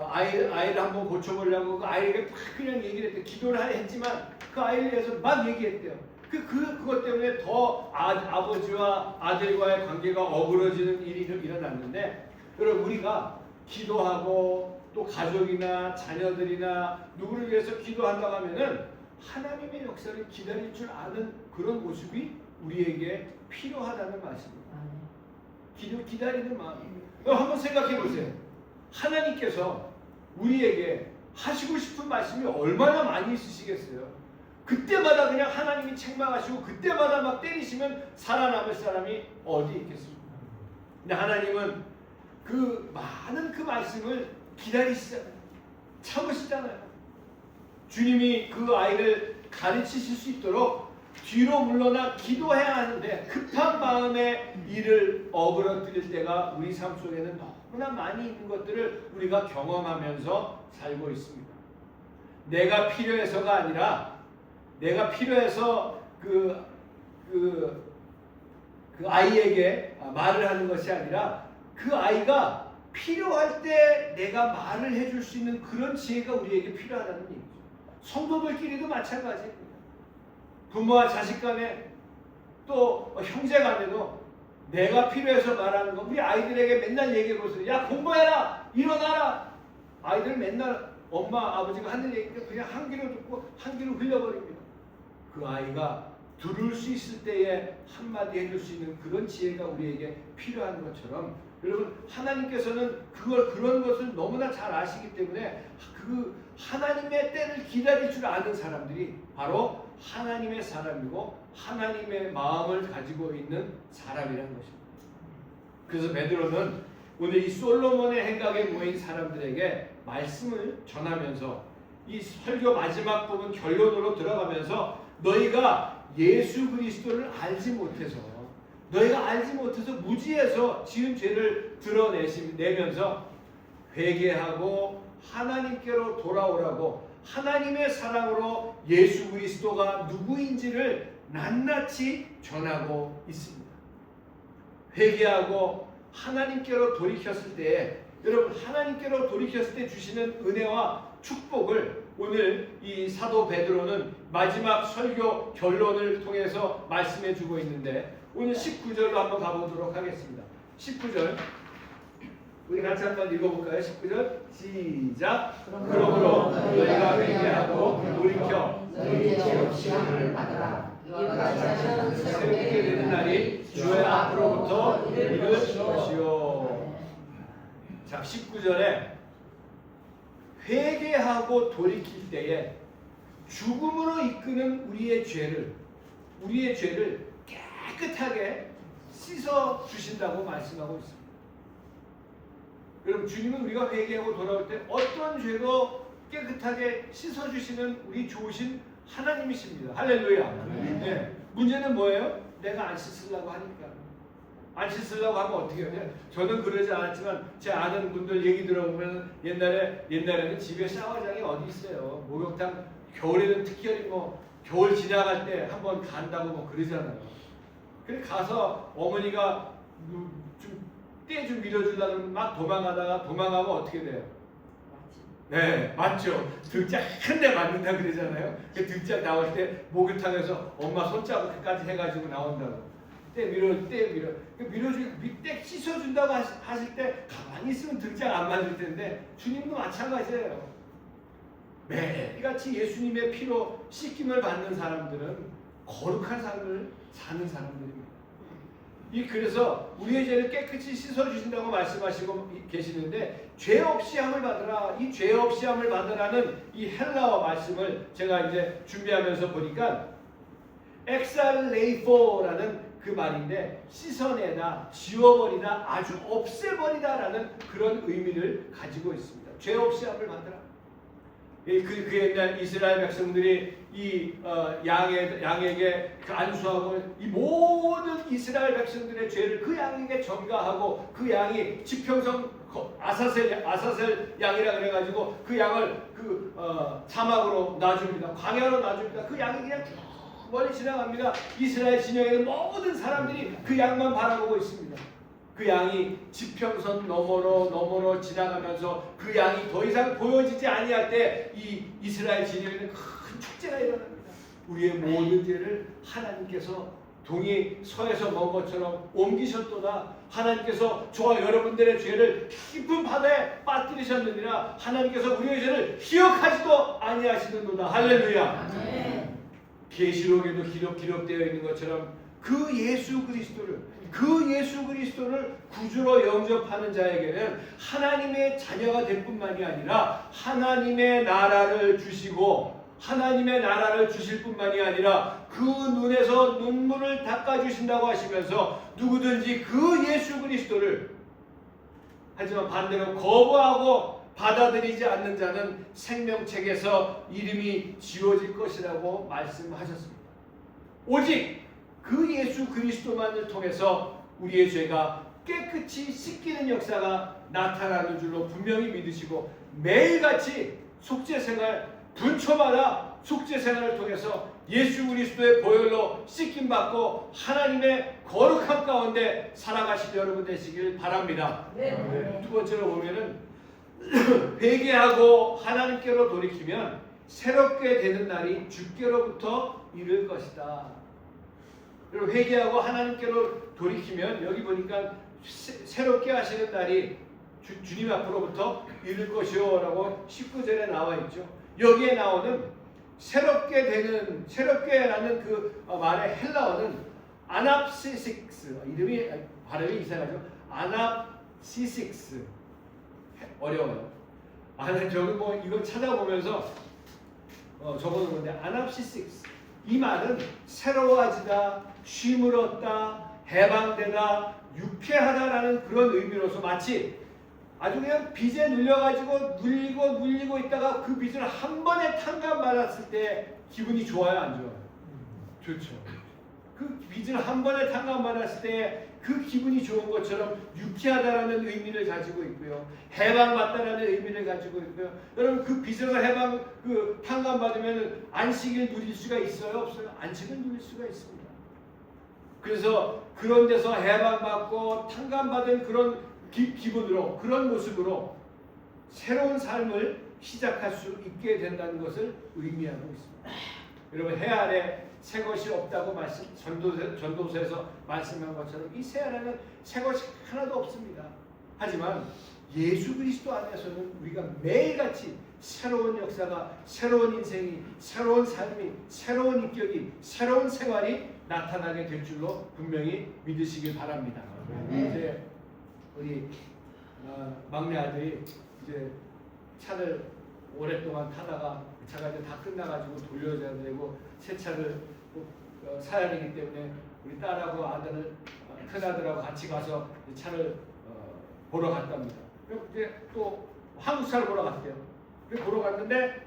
아이를 한번 고쳐보려고 그 아이에게 그냥 얘기를 했대요. 기도를 했지만 그 아이를 위해서 막 얘기했대요. 그것 때문에 더 아버지와 아들과의 관계가 어그러지는 일이 일어났는데, 여러분 우리가 기도하고 또 가족이나 자녀들이나 누구를 위해서 기도한다고 하면은 하나님의 역사를 기다릴 줄 아는 그런 모습이 우리에게 필요하다는 말씀입니다. 기다리는 마음. 한번 생각해 보세요. 하나님께서 우리에게 하시고 싶은 말씀이 얼마나 많이 있으시겠어요. 그때마다 그냥 하나님이 책망하시고 그때마다 막 때리시면 살아남을 사람이 어디 있겠습니까? 근데 하나님은 그 많은 그 말씀을 기다리시잖아요. 참으시잖아요. 주님이 그 아이를 가르치실 수 있도록 뒤로 물러나 기도해야 하는데 급한 마음에 이를 어그러뜨릴 때가 우리 삶 속에는 너무나 많이 있는 것들을 우리가 경험하면서 살고 있습니다. 내가 필요해서가 아니라 내가 필요해서 그 아이에게 말을 하는 것이 아니라 그 아이가 필요할 때 내가 말을 해줄 수 있는 그런 지혜가 우리에게 필요하다는 얘기죠. 성도들끼리도 마찬가지입니다. 부모와 자식 간에 또 형제 간에도 내가 필요해서 말하는 거, 우리 아이들에게 맨날 얘기해 보세요. 야, 공부해라, 일어나라. 아이들 맨날 엄마 아버지가 하는 얘기가 그냥 한 귀로 듣고 한 귀로 흘려버립니다. 그 아이가 들을 수 있을 때에 한마디 해줄 수 있는 그런 지혜가 우리에게 필요한 것처럼, 여러분 하나님께서는 그런 것을 너무나 잘 아시기 때문에 그 하나님의 때를 기다릴 줄 아는 사람들이 바로 하나님의 사람이고 하나님의 마음을 가지고 있는 사람이라는 것입니다. 그래서 베드로는 오늘 이 솔로몬의 행각에 모인 사람들에게 말씀을 전하면서 이 설교 마지막 부분 결론으로 들어가면서 너희가 예수 그리스도를 알지 못해서 무지해서 지은 죄를 드러내면서 회개하고 하나님께로 돌아오라고 하나님의 사랑으로 예수 그리스도가 누구인지를 낱낱이 전하고 있습니다. 회개하고 하나님께로 돌이켰을 때, 여러분 하나님께로 돌이켰을 때 주시는 은혜와 축복을 오늘 이 사도 베드로는 마지막 설교 결론을 통해서 말씀해 주고 있는데, 오늘 19절로 한번 가보도록 하겠습니다. 19절 우리 같이 한번 읽어볼까요? 19절 시작. 그러므로 너희가 회개하고 돌이켜 너희 죄 없이 함을 받으라. 이와 같이 하면 새롭게 되는 날이 주의 앞으로부터 이를 것이요. 자, 19절에 회개하고 돌이킬 때에 죽음으로 이끄는 우리의 죄를 깨끗하게 씻어 주신다고 말씀하고 있습니다. 여러분 주님은 우리가 회개하고 돌아올 때 어떤 죄도 깨끗하게 씻어 주시는 우리 좋으신 하나님이십니다. 할렐루야. 네. 문제는 뭐예요? 내가 안 씻으려고 하니까. 안 씻으려고 하면 어떻게 해요? 저는 그러지 않았지만 제 아는 분들 얘기 들어보면 옛날에는 집에 샤워장이 어디 있어요. 목욕탕 겨울에는 특히 겨울 지나갈 때 한번 간다고 뭐 그러잖아요. 그래 가서 어머니가 때 좀 밀어주려고 그러면 막 도망가면 어떻게 돼요? 네, 맞죠. 등짝 큰 데 맞는다 그러잖아요. 그 등짝 나올 때 목욕탕에서 엄마 손자국까지 해가지고 나온다고. 때 밀어주고 때 씻어준다고 하실 때 가만히 있으면 등짝 안 맞을 텐데 주님도 마찬가지예요. 매일같이 예수님의 피로 씻김을 받는 사람들은 거룩한 삶을 사는 사람들입니다. 그래서 우리의 죄를 깨끗이 씻어주신다고 말씀하시고 계시는데 죄 없이 함을 받으라. 이 죄 없이 함을 받으라는 이 헬라어 말씀을 제가 이제 준비하면서 보니까 엑살레이포라는 그 말인데 씻어내다, 지워버리다, 아주 없애버리다라는 그런 의미를 가지고 있습니다. 죄 없이 함을 받으라. 그 옛날 이스라엘 백성들이 이 양에게 안수하고 이 모든 이스라엘 백성들의 죄를 그 양에게 전가하고 그 양이 지평성 아사셀 양이라 그래가지고 그 양을 사막으로 놔줍니다. 광야로 놔줍니다. 그 양이 그냥 쭉 멀리 지나갑니다. 이스라엘 진영에는 모든 사람들이 그 양만 바라보고 있습니다. 그 양이 지평선 너머로 지나가면서 그 양이 더 이상 보여지지 아니할 때 이 이스라엘 진영에는 큰 축제가 일어납니다. 우리의 모든 죄를 하나님께서 동이 서에서 먼 것처럼 옮기셨도다. 하나님께서 저와 여러분들의 죄를 깊은 바다에 빠뜨리셨느니라. 하나님께서 우리의 죄를 기억하지도 아니하시는도다. 할렐루야. 아멘. 계시록에도 기록되어 있는 것처럼 그 예수 그리스도를 구주로 영접하는 자에게는 하나님의 자녀가 될 뿐만이 아니라 하나님의 나라를 주시고 하나님의 나라를 주실 뿐만이 아니라 그 눈에서 눈물을 닦아주신다고 하시면서 누구든지 그 예수 그리스도를 하지만 반대로 거부하고 받아들이지 않는 자는 생명책에서 이름이 지워질 것이라고 말씀하셨습니다. 오직 그 예수 그리스도만을 통해서 우리의 죄가 깨끗이 씻기는 역사가 나타나는 줄로 분명히 믿으시고 매일같이 속죄생활 분초마다 속죄생활을 통해서 예수 그리스도의 보혈로 씻김받고 하나님의 거룩함 가운데 살아가실 여러분 되시길 바랍니다. 두 번째로 보면은 회개하고 하나님께로 돌이키면 새롭게 되는 날이 주께로부터 이를 것이다. 그리고 회개하고 하나님께로 돌이키면 여기 보니까 새롭게 하시는 날이 주님 앞으로부터 이를 것이요라고 19절에 나와 있죠. 여기에 나오는 새롭게라는 그 말의 헬라어는 아납시식스, 이름이 발음이 이상하죠. 아납시식스, 어려워요. 저기 뭐 이걸 찾아보면서 적어놓은 건데 아납시식스, 이 말은 새로워지다, 쉼을 얻다, 해방되다, 유쾌하다라는 그런 의미로서 마치 아주 그냥 빚에 눌려가지고 눌리고 있다가 그 빚을 한 번에 탕감받았을 때 기분이 좋아요, 안 좋아요? 좋죠. 그 빚을 한 번에 탕감받았을 때 그 기분이 좋은 것처럼 유쾌하다라는 의미를 가지고 있고요. 해방받다라는 의미를 가지고 있고요. 여러분 그 빚에서 탕감받으면 안식일 누릴 수가 있어요? 없어요? 안식을 누릴 수가 있습니다. 그래서 그런 데서 해방받고 탕감받은 그런 기분으로, 그런 모습으로 새로운 삶을 시작할 수 있게 된다는 것을 의미하고 있습니다. 여러분 해 아래 새 것이 없다고 전도서에서 말씀한 것처럼 이 새 아래는 새 것이 하나도 없습니다. 하지만 예수 그리스도 안에서는 우리가 매일같이 새로운 역사가, 새로운 인생이, 새로운 삶이, 새로운 인격이, 새로운 생활이 나타나게 될 줄로 분명히 믿으시길 바랍니다. 이제 우리 막내 아들이 이제 차를 오랫동안 타다가 차가 이제 다 끝나가지고 돌려줘야 되고 새 차를 사야 되기 때문에 우리 딸하고 큰 아들하고 같이 가서 차를 보러 갔답니다. 그리고 이제 또 한국 차를 보러 갔대요. 그래서 보러 갔는데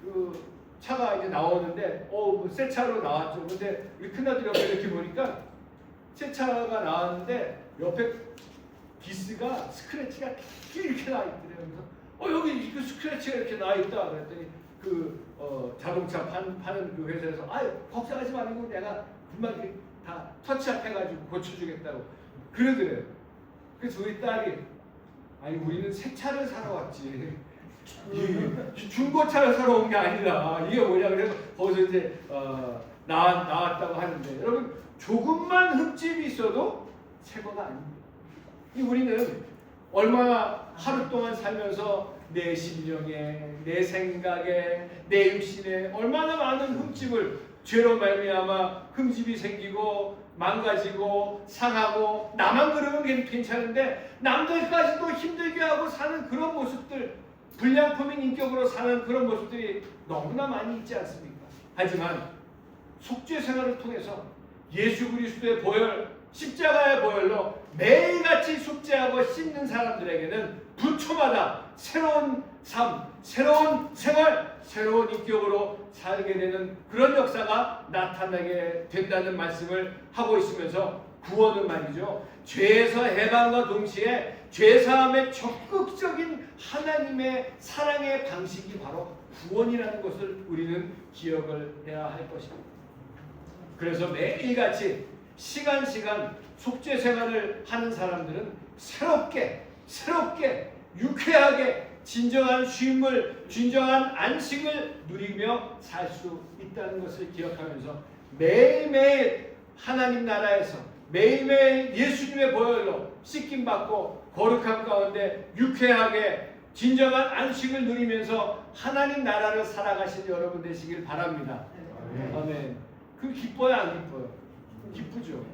그 차가 이제 나오는데 새 차로 나왔죠. 근데 우리 큰 아들이 옆에 이렇게 보니까 새 차가 나왔는데 옆에 기스가 스크래치가 이렇게 나 있더래요. 그래서 여기 그 스크래치가 이렇게 나 있다 그랬더니 자동차 파는 그 회사에서 걱정하지 말고 내가 금방 다 터치업 해가지고 고쳐주겠다고 그러더래요. 그래서 우리 딸이 우리는 새 차를 사러 왔지 중고차를 사러 온 게 아니라 이게 뭐냐 그래서 거기서 이제 나왔다고 하는데 여러분 조금만 흠집이 있어도 새 거가 아닙니다. 우리는 얼마나 하루 동안 살면서 내 심령에, 내 생각에, 내 육신에 얼마나 많은 흠집을 죄로 말미암아 흠집이 생기고 망가지고 상하고 나만 그러면 괜찮은데 남들까지도 힘들게 하고 사는 그런 모습들, 불량품인 인격으로 사는 그런 모습들이 너무나 많이 있지 않습니까? 하지만 속죄 생활을 통해서 예수 그리스도의 보혈, 십자가의 보혈로 매일같이 속죄하고 씻는 사람들에게는 분초마다 새로운 삶, 새로운 생활, 새로운 인격으로 살게 되는 그런 역사가 나타나게 된다는 말씀을 하고 있으면서 구원은 말이죠. 죄에서 해방과 동시에 죄사함의 적극적인 하나님의 사랑의 방식이 바로 구원이라는 것을 우리는 기억을 해야 할 것입니다. 그래서 매일같이 시간 속죄 생활을 하는 사람들은 새롭게 유쾌하게 진정한 쉼을, 진정한 안식을 누리며 살 수 있다는 것을 기억하면서 매일매일 하나님 나라에서 매일매일 예수님의 보혈로 씻김받고 거룩함 가운데 유쾌하게 진정한 안식을 누리면서 하나님 나라를 살아가신 여러분 되시길 바랍니다. 아멘. 그 기뻐요, 안 기뻐요? 기쁘죠.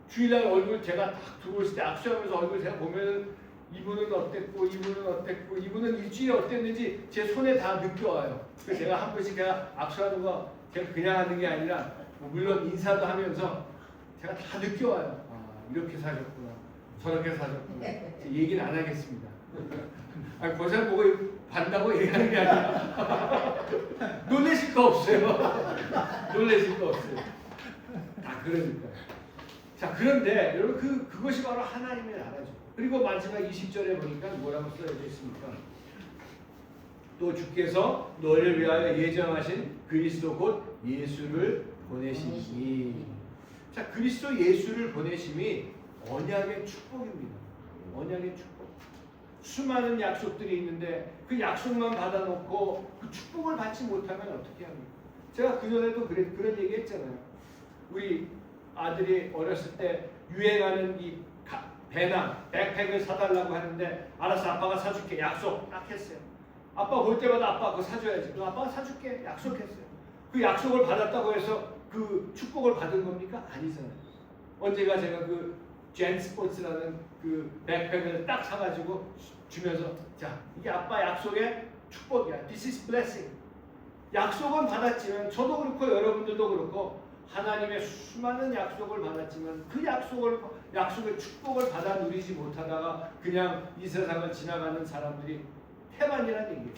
주일날 얼굴 제가 딱 들어오실 때 악수하면서 얼굴 제가 보면 이분은 어땠고 이분은 어땠고 이분은 일주일에 어땠는지 제 손에 다 느껴와요. 그래서 제가 한 번씩 제가 악수하는 거 제가 그냥 하는 게 아니라 물론 인사도 하면서 제가 다 느껴와요. 아, 이렇게 사셨구나, 저렇게 사셨구나. 얘기는 안 하겠습니다. 아니, 그 사람 보고 반다고 얘기하는 게 아니라 놀라실 거 없어요. 놀라실 거 없어요. 다 그러니까. 자, 그런데 여러분 그것이 바로 하나님의 나라죠. 그리고 마지막 20절에 보니까 뭐라고 써져 있습니까? 또 주께서 너를 위하여 예정하신 그리스도 곧 예수를 보내시니. 자, 그리스도 예수를 보내심이 언약의 축복입니다. 언약의 축복. 수많은 약속들이 있는데 그 약속만 받아놓고 그 축복을 받지 못하면 어떻게 합니까? 제가 그전에도 그런 얘기 했잖아요. 우리 아들이 어렸을 때 유행하는 이 배낭, 백팩을 사달라고 하는데 알았어, 아빠가 사줄게, 약속 딱 했어요. 아빠 볼 때마다 아빠 그거 사줘야지. 그럼 아빠가 사줄게 약속했어요. 그 약속을 받았다고 해서 그 축복을 받은 겁니까? 아니잖아요. 언제가 제가 그 젠스포츠라는 그 백팩을 딱 사가지고 주면서 자, 이게 아빠 약속의 축복이야. This is blessing. 약속은 받았지만 저도 그렇고 여러분들도 그렇고 하나님의 수많은 약속을 받았지만 그 약속의 축복을 받아 누리지 못하다가 그냥 이 세상을 지나가는 사람들이 태반이라는 얘기예요.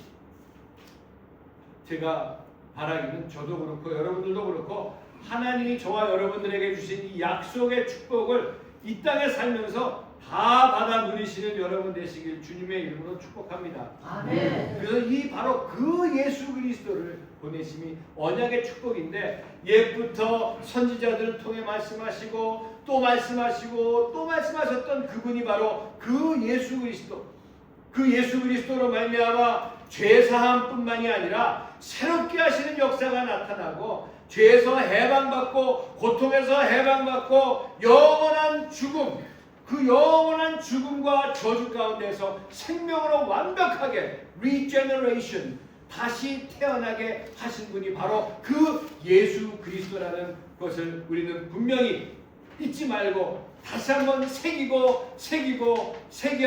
제가 바라기는 저도 그렇고 여러분들도 그렇고 하나님이 저와 여러분들에게 주신 이 약속의 축복을 이 땅에 살면서 다 받아 누리시는 여러분 되시길 주님의 이름으로 축복합니다. 아멘. 그래서 바로 그 예수 그리스도를 보내심이 언약의 축복인데 옛부터 선지자들을 통해 말씀하시고 또 말씀하시고 또 말씀하셨던 그분이 바로 그 예수 그리스도. 그 예수 그리스도로 말미암아 죄 사함뿐만이 아니라 새롭게 하시는 역사가 나타나고 죄에서 해방받고 고통에서 해방받고 영원한 죽음, 그 영원한 죽음과 저주 가운데서 생명으로 완벽하게 regeneration, 다시 태어나게 하신 분이 바로 그 예수 그리스도라는 것을 우리는 분명히 잊지 말고 다시 한번 새겨야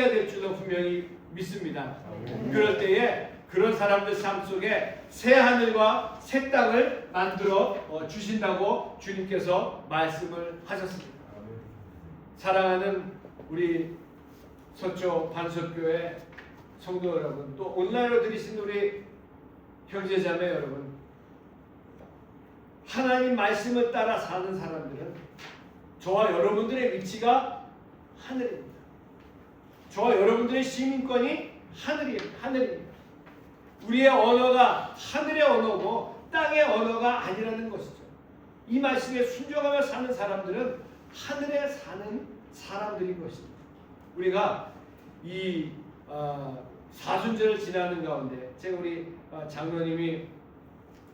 될 줄로 분명히 믿습니다. 그럴 때에 그런 사람들 삶 속에 새 하늘과 새 땅을 만들어 주신다고 주님께서 말씀을 하셨습니다. 사랑하는 우리 서초 반석교회 성도 여러분, 또 온라인으로 들으신 우리 형제자매 여러분, 하나님 말씀을 따라 사는 사람들은 저와 여러분들의 위치가 하늘입니다. 저와 여러분들의 시민권이 하늘입니다. 우리의 언어가 하늘의 언어고 땅의 언어가 아니라는 것이죠. 이 말씀에 순종하며 사는 사람들은 하늘에 사는 사람들인 것입니다. 우리가 이 사순절을 지나는 가운데 제가 우리 장로님이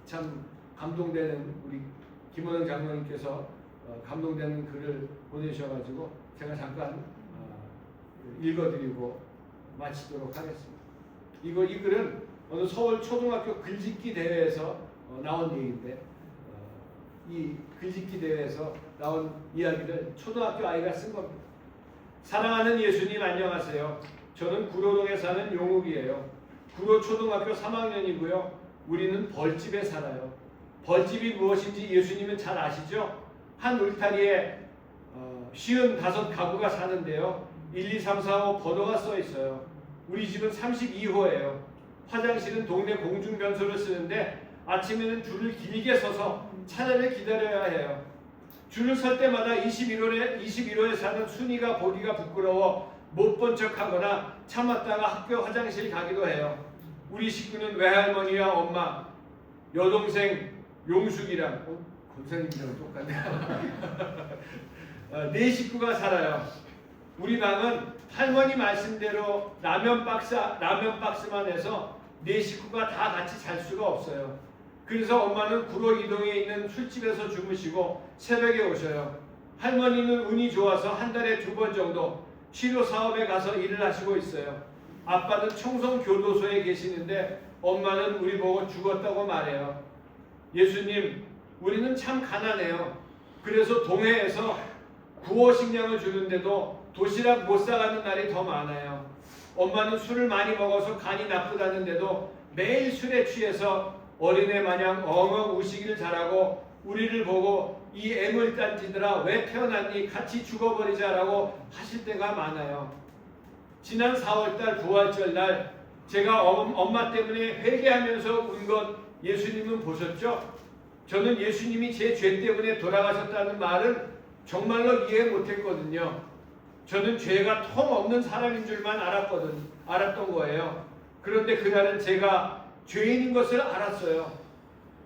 참 감동되는 우리 김원영 장로님께서 감동되는 글을 보내주셔가지고 제가 잠깐 읽어드리고 마치도록 하겠습니다. 이 글은 어느 서울 초등학교 글짓기 대회에서 나온 얘기인데 이 글짓기 대회에서 나온 이야기를 초등학교 아이가 쓴 겁니다. 사랑하는 예수님 안녕하세요. 저는 구로동에 사는 용욱이에요. 구로 초등학교 3학년이고요. 우리는 벌집에 살아요. 벌집이 무엇인지 예수님은 잘 아시죠? 한 울타리에 55가구가 사는데요. 1, 2, 3, 4, 5 번호가 써 있어요. 우리 집은 32호예요. 화장실은 동네 공중변소를 쓰는데 아침에는 줄을 길게 서서 차례를 기다려야 해요. 줄을 설 때마다 21호에 사는 순이가 보기가 부끄러워 못 본 척하거나 참았다가 학교 화장실 가기도 해요. 우리 식구는 외할머니와 엄마, 여동생 용숙이랑 권사님이랑 똑같네요. 네 식구가 살아요. 우리 방은 할머니 말씀대로 라면 박스만 해서 네 식구가 다 같이 잘 수가 없어요. 그래서 엄마는 구로 이동에 있는 술집에서 주무시고 새벽에 오셔요. 할머니는 운이 좋아서 한 달에 2번 정도 치료 사업에 가서 일을 하시고 있어요. 아빠는 청송교도소에 계시는데 엄마는 우리 보고 죽었다고 말해요. 예수님, 우리는 참 가난해요. 그래서 동해에서 구호 식량을 주는데도 도시락 못 사가는 날이 더 많아요. 엄마는 술을 많이 먹어서 간이 나쁘다는데도 매일 술에 취해서 어린애 마냥 엉엉 우시기를 잘하고 우리를 보고 이 애물단지들아 왜 태어났니? 같이 죽어버리자라고 하실 때가 많아요. 지난 4월달 부활절 날 제가 엄마 때문에 회개하면서 운 것 예수님은 보셨죠? 저는 예수님이 제 죄 때문에 돌아가셨다는 말은 정말로 이해 못했거든요. 저는 죄가 통 없는 사람인 줄만 알았던 거예요. 그런데 그날은 제가 죄인인 것을 알았어요.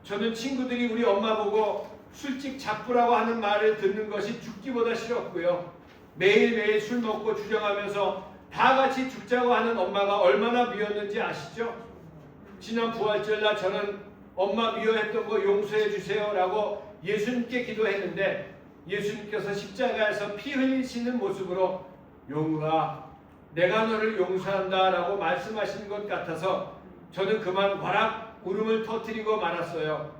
저는 친구들이 우리 엄마 보고 술집 잡부라고 하는 말을 듣는 것이 죽기보다 싫었고요. 매일매일 술 먹고 주정하면서 다 같이 죽자고 하는 엄마가 얼마나 미웠는지 아시죠? 지난 부활절날 저는 엄마 미워했던 거 용서해 주세요라고 예수님께 기도했는데 예수님께서 십자가에서 피 흘리시는 모습으로 용우가 내가 너를 용서한다라고 말씀하시는 것 같아서 저는 그만 와락 울음을 터뜨리고 말았어요.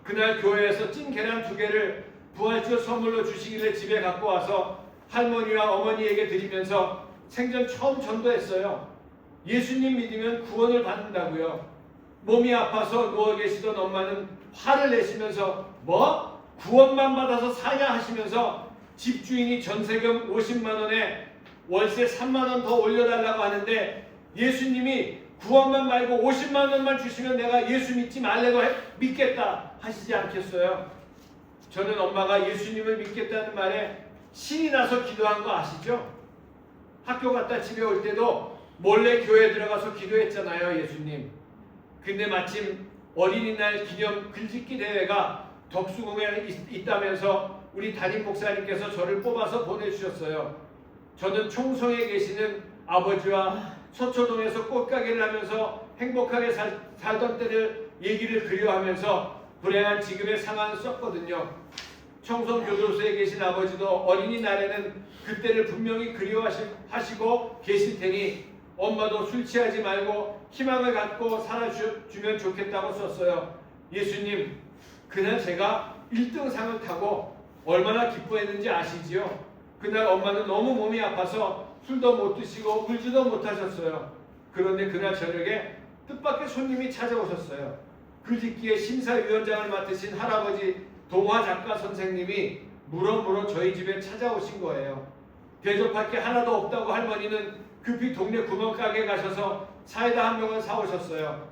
그날 교회에서 찐 계란 2개를 부활절 선물로 주시길래 집에 갖고 와서 할머니와 어머니에게 드리면서 생전 처음 전도했어요. 예수님 믿으면 구원을 받는다고요. 몸이 아파서 누워 계시던 엄마는 화를 내시면서 뭐? 구원만 받아서 사냐 하시면서 집주인이 전세금 50만 원에 월세 3만 원 더 올려달라고 하는데 예수님이 구원만 말고 50만 원만 주시면 내가 예수 믿지 말라고 믿겠다 하시지 않겠어요? 저는 엄마가 예수님을 믿겠다는 말에 신이 나서 기도한 거 아시죠? 학교 갔다 집에 올 때도 몰래 교회에 들어가서 기도했잖아요, 예수님. 근데 마침 어린이날 기념 글짓기 대회가 덕수궁에 있다면서 우리 담임 목사님께서 저를 뽑아서 보내주셨어요. 저는 총성에 계시는 아버지와 서초동에서 꽃가게를 하면서 행복하게 살던 때를 얘기를 그리워하면서 불행한 지금의 상황을 썼거든요. 청송교도소에 계신 아버지도 어린이날에는 그때를 분명히 그리워하시고 계실 테니 엄마도 술 취하지 말고 희망을 갖고 살아주면 좋겠다고 썼어요. 예수님, 그날 제가 1등상을 타고 얼마나 기뻐했는지 아시지요? 그날 엄마는 너무 몸이 아파서 술도 못 드시고 울지도 못하셨어요. 그런데 그날 저녁에 뜻밖의 손님이 찾아오셨어요. 글짓기의 심사위원장을 맡으신 할아버지 동화 작가 선생님이 물어 저희 집에 찾아오신 거예요. 대접할 게 하나도 없다고 할머니는 급히 동네 구멍가게에 가셔서 사이다 한 병을 사오셨어요.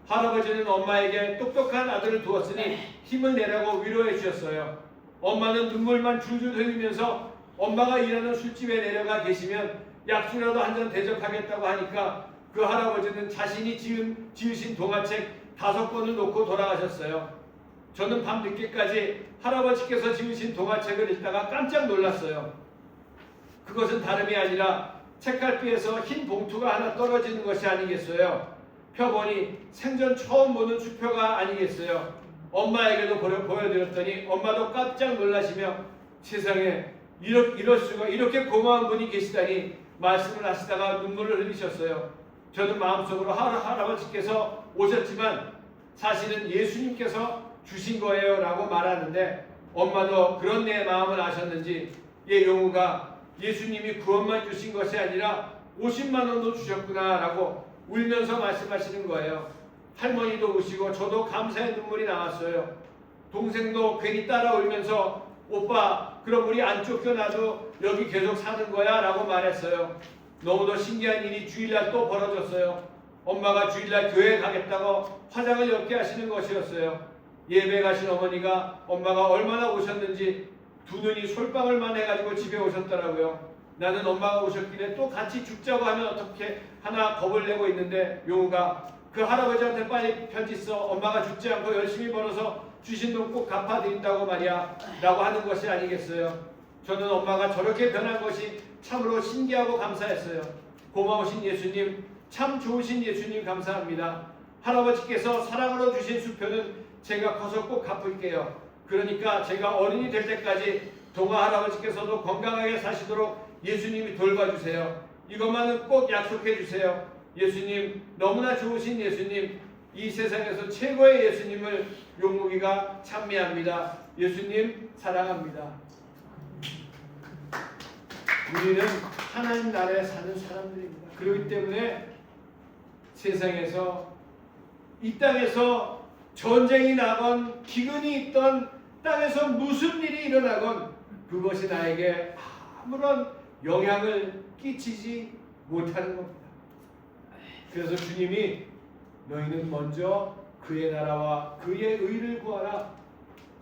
할아버지는 엄마에게 똑똑한 아들을 두었으니 힘을 내라고 위로해 주셨어요. 엄마는 눈물만 줄줄 흘리면서 엄마가 일하는 술집에 내려가 계시면 약수라도 한 잔 대접하겠다고 하니까 그 할아버지는 자신이 지으신 동화책 5권을 놓고 돌아가셨어요. 저는 밤늦게까지 할아버지께서 지으신 동화책을 읽다가 깜짝 놀랐어요. 그것은 다름이 아니라 책갈피에서 흰 봉투가 하나 떨어지는 것이 아니겠어요. 펴보니 생전 처음 보는 수표가 아니겠어요. 엄마에게도 보여드렸더니 엄마도 깜짝 놀라시며 세상에 이럴 수가, 이렇게 고마운 분이 계시다니 말씀을 하시다가 눈물을 흘리셨어요. 저는 마음속으로 할아버지께서 오셨지만 사실은 예수님께서 주신 거예요 라고 말하는데 엄마도 그런 내 마음을 아셨는지 얘 용우가 예수님이 구원만 주신 것이 아니라 50만 원도 주셨구나 라고 울면서 말씀하시는 거예요. 할머니도 우시고 저도 감사의 눈물이 나왔어요. 동생도 괜히 따라 울면서 오빠 그럼 우리 안 쫓겨나도 여기 계속 사는 거야 라고 말했어요. 너무도 신기한 일이 주일날 또 벌어졌어요. 엄마가 주일날 교회에 가겠다고 화장을 옅게 하시는 것이었어요. 예배 가신 어머니가 엄마가 얼마나 오셨는지 두 눈이 솔방울만 해가지고 집에 오셨더라고요. 나는 엄마가 오셨길래 또 같이 죽자고 하면 어떻게 하나 겁을 내고 있는데 용우가 그 할아버지한테 빨리 편지 써. 엄마가 죽지 않고 열심히 벌어서 주신 돈 꼭 갚아드린다고 말이야 라고 하는 것이 아니겠어요. 저는 엄마가 저렇게 변한 것이 참으로 신기하고 감사했어요. 고마우신 예수님, 참 좋으신 예수님 감사합니다. 할아버지께서 사랑으로 주신 수표는 제가 커서 꼭 갚을게요. 그러니까 제가 어른이 될 때까지 동아 할아버지께서도 건강하게 사시도록 예수님이 돌봐주세요. 이것만은 꼭 약속해 주세요. 예수님, 너무나 좋으신 예수님, 이 세상에서 최고의 예수님을 용무기가 찬미합니다. 예수님 사랑합니다. 우리는 하나님 나라에 사는 사람들입니다. 그렇기 때문에 세상에서, 이 땅에서 전쟁이 나건 기근이 있던 땅에서 무슨 일이 일어나건 그것이 나에게 아무런 영향을 끼치지 못하는 겁니다. 그래서 주님이 너희는 먼저 그의 나라와 그의 의를 구하라.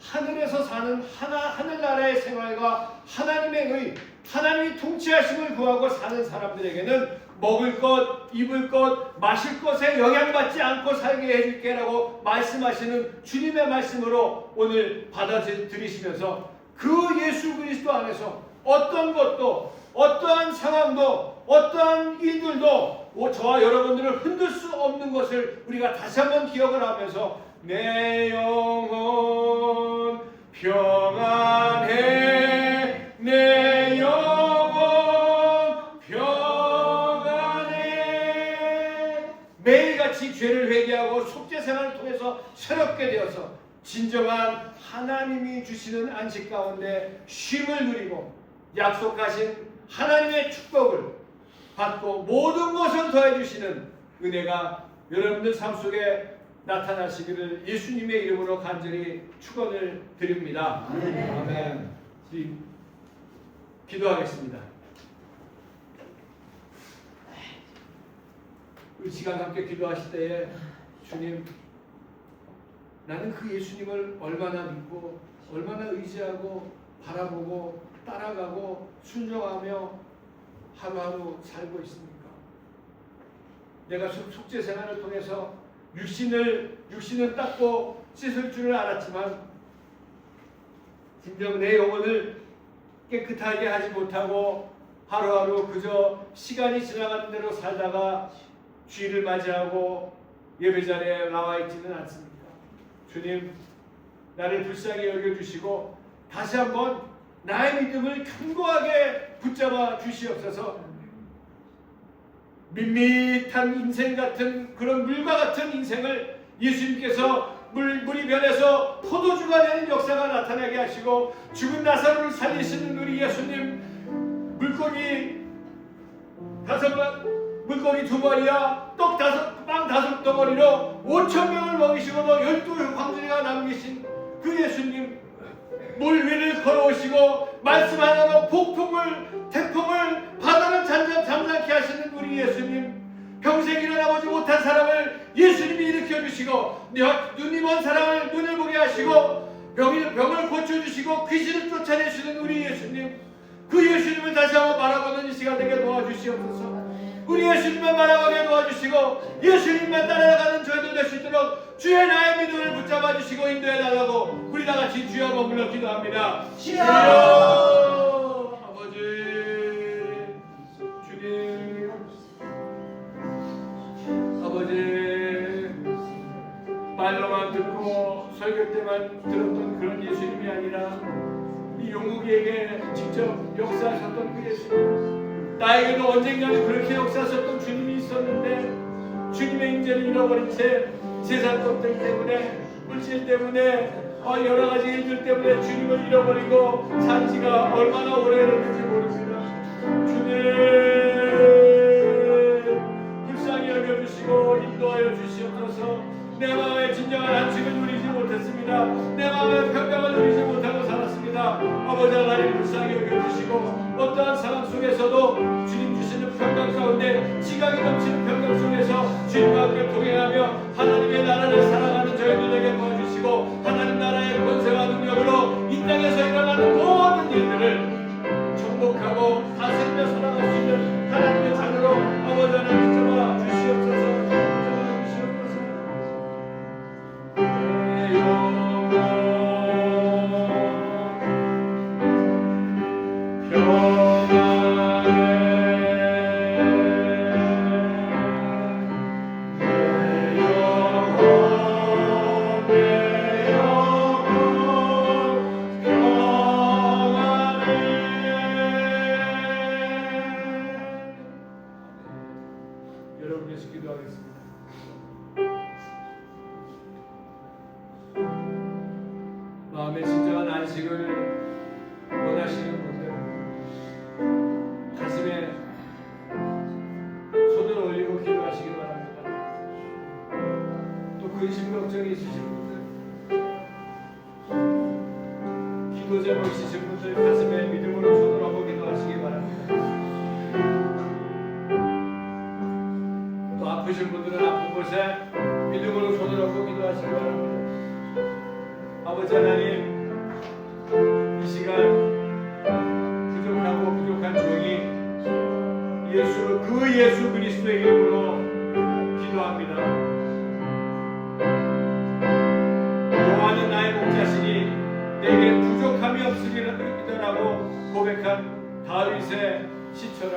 하늘에서 사는 하늘나라의 생활과 하나님의 의, 하나님이 통치하심을 구하고 사는 사람들에게는 먹을 것, 입을 것, 마실 것에 영향받지 않고 살게 해줄게라고 말씀하시는 주님의 말씀으로 오늘 받아들이시면서 그 예수 그리스도 안에서 어떤 것도, 어떠한 상황도, 어떠한 일들도 저와 여러분들을 흔들 수 없는 것을 우리가 다시 한번 기억을 하면서 내 영혼 평안해, 내 영혼 평안해. 매일같이 죄를 회개하고 속죄 생활을 통해서 새롭게 되어서 진정한 하나님이 주시는 안식 가운데 쉼을 누리고 약속하신 하나님의 축복을 받고 모든 것을 더해 주시는 은혜가 여러분들 삶 속에 나타나시기를 예수님의 이름으로 간절히 축원을 드립니다. 아멘. 기도하겠습니다. 이 시간 함께 기도하실 때에 주님, 나는 그 예수님을 얼마나 믿고 얼마나 의지하고 바라보고 따라가고 순종하며 하루하루 살고 있습니까? 내가 속죄 생활을 통해서 육신은 닦고 씻을 줄을 알았지만 진정 내 영혼을 깨끗하게 하지 못하고 하루하루 그저 시간이 지나가는 대로 살다가 주일을 맞이하고 예배자리에 나와 있지는 않습니까? 주님, 나를 불쌍히 여겨주시고 다시 한번 나의 믿음을 견고하게 붙잡아 주시옵소서. 밋밋한 인생 같은 그런 물과 같은 인생을 예수님께서 물이 변해서 포도주가 되는 역사가 나타나게 하시고 죽은 나사로를 살리시는 우리 예수님, 물고기 2마리와 빵 5덩어리로 5,000명을 먹이시고도 12 황제가 남기신 그 예수님, 물 위를 걸어오시고 말씀 하나로 태풍을 바다를 잠잠케 하시는 우리 예수님, 평생 일어나보지 못한 사람을 예수님이 일으켜주시고 눈이 먼 사람을 눈을 보게 하시고 병을 고쳐주시고 귀신을 쫓아내시는 우리 예수님, 그 예수님을 다시 한번 바라보는 이 시간 되게 도와주시옵소서. 우리 예수님만 바라보게 도와주시고 예수님만 따라가는 저희들 될 수 있도록 주의 나의 믿음을 붙잡아 주시고 인도해 달라고 우리 다같이 주여 머물러 기도합니다. 주여! 아버지 주님, 아버지 말로만 듣고 설교 때만 들었던 그런 예수님이 아니라 이 용욱이에게 직접 역사하셨던 그 예수님, 나에게도 언젠가는 그렇게 역사하셨던 주님이 있었는데 주님의 인재를 잃어버린 채 세상 것들 때문에, 물질 때문에, 여러 가지 일들 때문에 주님을 잃어버리고 산 지가 얼마나 오래됐는지 모릅니다. 주님, 불쌍히 여겨주시고 인도하여 주시옵소서. 내 마음에 진정한 안식을 누리지 못했습니다. 내 마음에 평강을 누리지 못하고 살았습니다. 아버지 하나님 불쌍히 여겨주시고 어떠한 상황 속에서도 주님 주시는 평강 가운데 지각이 넘치는 평강 속에서 주님과 함께 동행하며 하나님의 나라를 사랑하는 저희들에게 도와주시고 하나님 나라의 권세와 능력으로 이 땅에서 일어나는 모든 일들을 정복하고 다스리며 살아갈 수 있는 하나님의 자녀로 아버지 하나님 붙잡아 주시옵소서. 평안해 여러분을 위해서 기도하겠습니다. 마음의 진정한 안식을 원하시는 분들, 가슴에 손을 올리고 기도하시기 바랍니다. 또 근심 걱정이 있으신 분들, 기도 제목 있으신 분들, 가슴에 믿음으로 손을 얹고 기도하시기 바랍니다. 또 아프신 분들은 아픈 곳에 믿음으로 손을 얹고 기도하시기 바랍니다. 아버지 하나님, 이 시간 부족하고 부족한 종이 그 예수 그리스도의 이름으로 기도합니다. 여호와는 나의 목자시니 내게 부족함이 없으리라고 고백한 다윗의 시처럼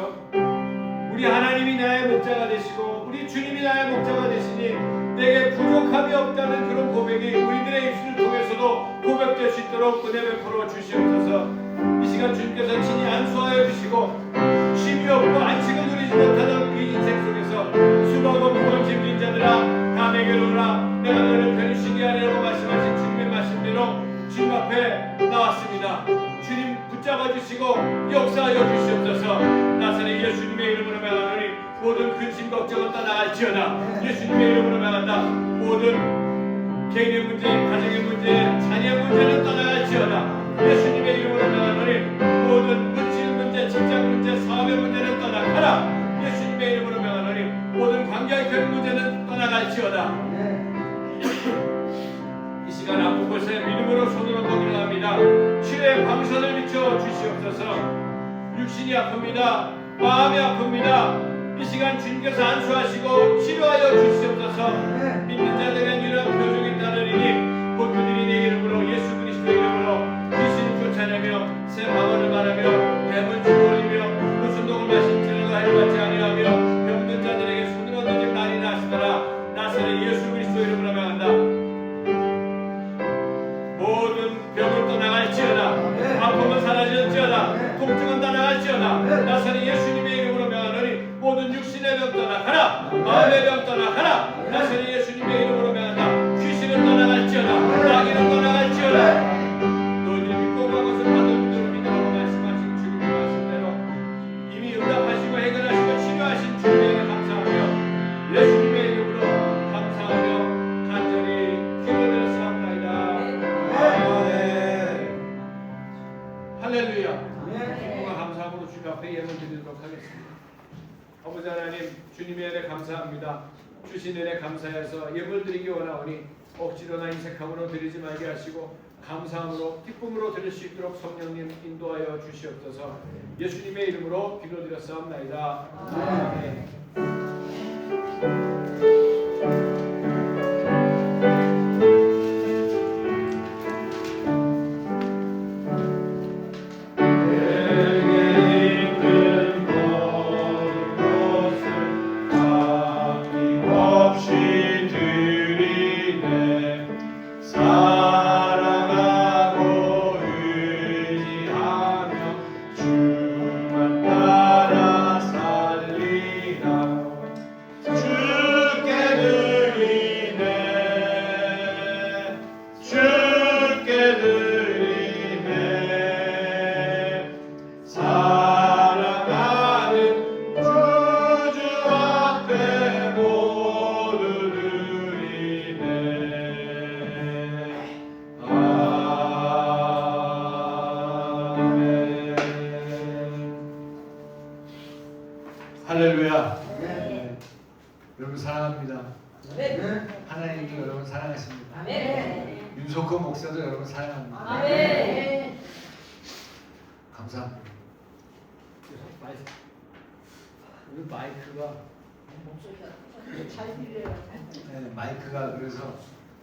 우리 하나님이 나의 목자가 되시고 우리 주님이 나의 목자가 되시니 내게 부족함이 없다는 그런 고백이 우리들의 입술을 통해서도 고백될 수 있도록 은혜 베풀어 주시옵소서. 이 시간 주님께서 친히 안수하여 주시고 쉼이 없고 안식을 누리지 못하는 이 인생 속에서 수고하고 무거운 짐진 자들아 다 내게로 오라 내가 너를 편히 쉬게 하리라고 말씀하신 주님의 말씀대로 주님 앞에 나왔습니다. 주님 붙잡아 주시고 역사하여 주시옵소서. 나사렛 예수님의 이름으로 명하노니 모든 근심 걱정은 떠나갈지어다. 예수님의 이름으로 명한다. 모든 개인의 문제, 가정의 문제, 자녀의 문제는 떠나갈지어다. 예수님의 이름으로 명하노니 모든 문신 문제, 직장 문제, 사업의 문제는 떠나가라. 예수님의 이름으로 명하노니 모든 관계의 결 문제는 떠나갈지어다. 이 시간 아픈 곳에 믿음으로 손을 얹고 기도합니다. 치료의 광선을 비춰 주시옵소서. 육신이 아픕니다. 마음이 아픕니다. 이 시간 주님께서 안수하시고 치료하여 주시옵소서. 믿는 자들에게 이런 표적이 따르리니 곧 그들이 내 이름으로 예수 그리스도의 이름으로 귀신을 쫓아내며 새 방언을 말하며 뱀을 죽어올리며 무슨 독을 마신 자가 해받지 아니하며 병든 자들에게 손을 얹는 날이라 하시더라. 나사렛 예수 그리스도의 이름으로 명한다. 모든 병은 떠나갈지어다. 아픔은 사라질지어다. 통증은 떠나갈지어다. 나사렛 예수님의 이름으로 명하노니 모든 육신의 병 떠나가라. 마음의 병 떠나가라. 나사렛 예수님의 이름으로 명한다. 귀신은 떠나갈지어다. 마귀는 떠나갈지어다. 너희들이 믿고 그것을 받을 분들을 믿으라고 말씀하신 주님의 말씀대로 이미 응답하시고 해결하시고 치료하신 주님에게 감사하며 예수님의 이름으로 감사하며 간절히 기도드렸사옵나이다. 아멘. 할렐루야. 기도가 감사함으로 주님 앞에 예물 드리도록 하겠습니다. 아버지 하나님, 주님의 은혜 감사합니다. 주신 은혜 감사해서 예물 드리기 원하오니 억지로나 인색함으로 드리지 말게 하시고 감사함으로 기쁨으로 드릴 수 있도록 성령님 인도하여 주시옵소서. 예수님의 이름으로 기도드렸사옵나이다. 아멘. 할렐루야. 네. 여러분 사랑합니다. 하나님이 여러분 사랑하십니다. 아멘. 윤석호 목사도 여러분 사랑합니다. 아멘. 감사합니다. 오늘 마이크가 목소리가 잘 들려요. 네, 마이크가 그래서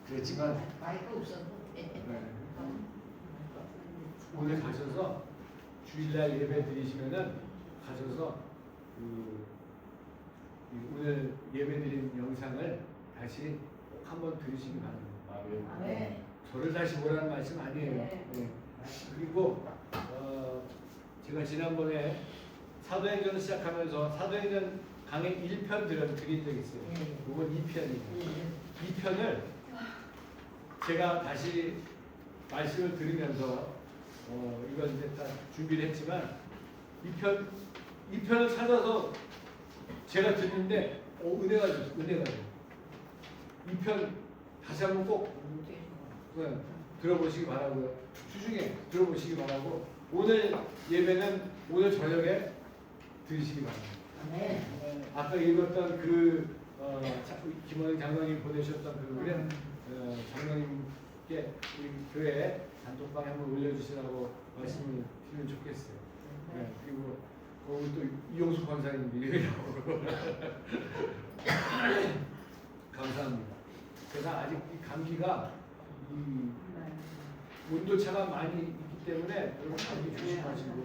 그랬지만 마이크 없었는데. 네. 오늘 가셔서 주일날 예배 드리시면은 가셔서 오늘 예배드린 영상을 다시 꼭 한번 들으시기 바랍니다. 아멘. 저를 다시 보라는 말씀 아니에요. 네. 네. 그리고 제가 지난번에 사도행전을 시작하면서 사도행전 강의 1편 드린 적이 있어요. 이건 2편이에요. 2편을 제가 다시 말씀을 드리면서 이걸 이제 다 준비를 했지만 2편을 찾아서 제가 듣는데 은혜가 돼요. 2편 다시 한번 꼭 들어보시기 바라고요. 주중에 들어보시기 바라고 오늘 예배는 오늘 저녁에 들으시기 바랍니다. 아까 읽었던 김원영 장로님 보내셨던 그 장로님께 우리 교회 단톡방에 한번 올려주시라고 말씀을 드리면 좋겠어요. 네, 그리고 거기 또 이용수 권사님도 얘기하고 감사합니다. 그래서 아직 이 감기가 온도차가 많이 있기 때문에 여러분 감기 조심하시고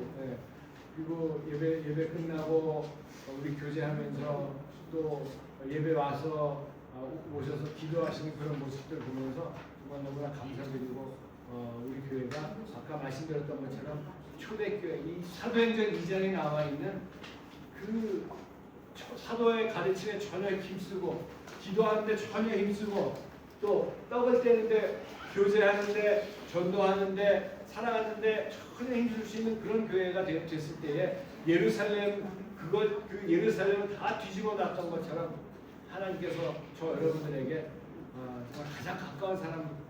그리고 예배 끝나고 우리 교제하면서 또 예배 와서 오셔서 기도하시는 그런 모습들 보면서 정말 너무나 감사드리고 우리 교회가 아까 말씀드렸던 것처럼 초대교회 이 사도행전 2장에 나와 있는 그 사도의 가르침에 전혀 힘쓰고 기도하는데 전혀 힘쓰고 또 떡을 떼는데 교제하는데 전도하는데 사랑하는데 전혀 힘쓸 수 있는 그런 교회가 됐을 때에 예루살렘을 다 뒤집어 놨던 것처럼 하나님께서 저 여러분들에게 정말 가장 가까운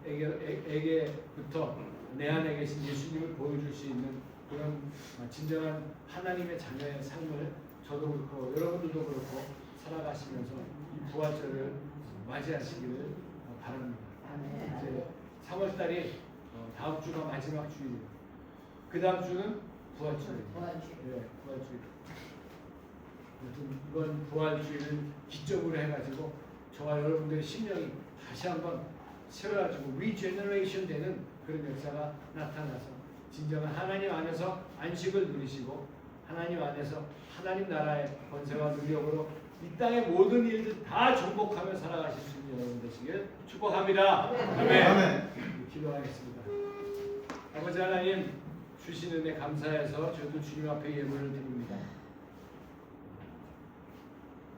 사람에게부터 내 안에 계신 예수님을 보여줄 수 있는 그런 진정한 하나님의 자녀의 삶을 저도 그렇고 여러분들도 그렇고 살아가시면서 이 부활절을 맞이하시기를 바랍니다. 이제 3월달이 다음 주가 마지막 주일이에요. 그 다음 주는 부활주일이에요. 부활주일. 이번 부활주일을 기점으로 해가지고 저와 여러분들의 심령이 다시 한번 새로워지고 리제너레이션 되는 그런 역사가 나타나서 진정한 하나님 안에서 안식을 누리시고 하나님 안에서 하나님 나라의 권세와 능력으로 이 땅의 모든 일들 다 정복하며 살아가실 수 있는 여러분 되시길 축복합니다. 아멘. 기도하겠습니다. 아버지 하나님 주신 은혜 감사해서 저도 주님 앞에 예물을 드립니다.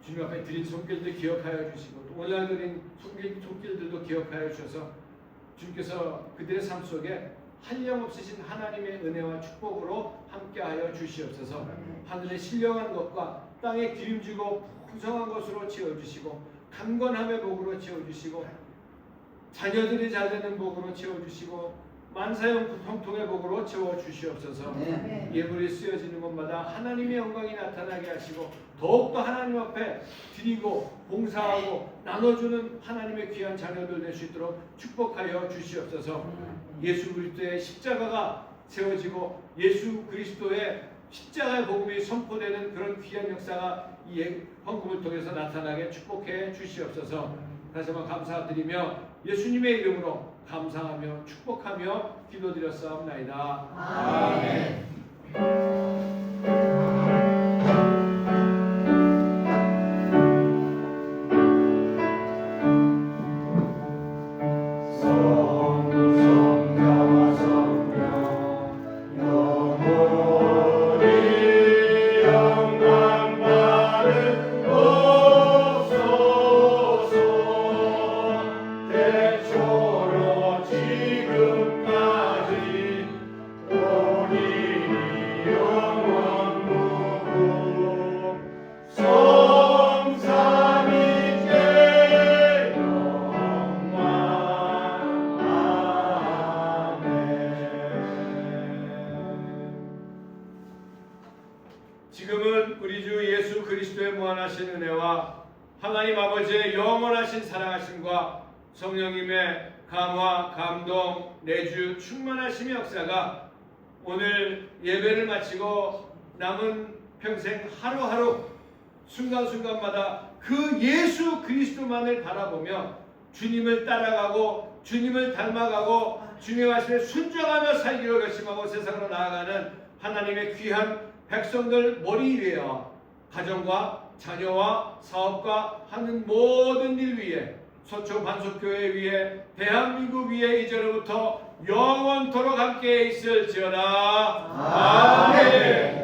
주님 앞에 드린 손길들 기억하여 주시고 또 오늘 드린 손길들도 기억하여 주셔서 주님께서 그들의 삶 속에 한량없으신 하나님의 은혜와 축복으로 함께하여 주시옵소서. 하늘의 신령한 것과 땅에 기름지고 풍성한 것으로 채워주시고 강건함의 복으로 채워주시고 자녀들이 잘 되는 복으로 채워주시고 만사형 형통의 복으로 채워주시옵소서. 예물이 쓰여지는 곳마다 하나님의 영광이 나타나게 하시고 더욱더 하나님 앞에 드리고 봉사하고 나눠주는 하나님의 귀한 자녀들 될 수 있도록 축복하여 주시옵소서. 예수 그리스도의 십자가가 세워지고 예수 그리스도의 십자가의 복음이 선포되는 그런 귀한 역사가 이 헌금을 통해서 나타나게 축복해 주시옵소서. 다시 한번 감사드리며 예수님의 이름으로 감사하며 축복하며 기도드렸사옵나이다. 아멘. 지금은 우리 주 예수 그리스도의 무한하신 은혜와 하나님 아버지의 영원하신 사랑하심과 성령님의 감화, 감동, 내주, 충만하심의 역사가 오늘 예배를 마치고 남은 평생 하루하루 순간순간마다 그 예수 그리스도만을 바라보며 주님을 따라가고 주님을 닮아가고 주님의 말씀에 순종하며 살기로 결심하고 세상으로 나아가는 하나님의 귀한 백성들 머리 위에와 가정과 자녀와 사업과 하는 모든 일 위에 서초 반석교회 위에 대한민국 위에 이제로부터 영원토록 함께 있을지어다. 아멘.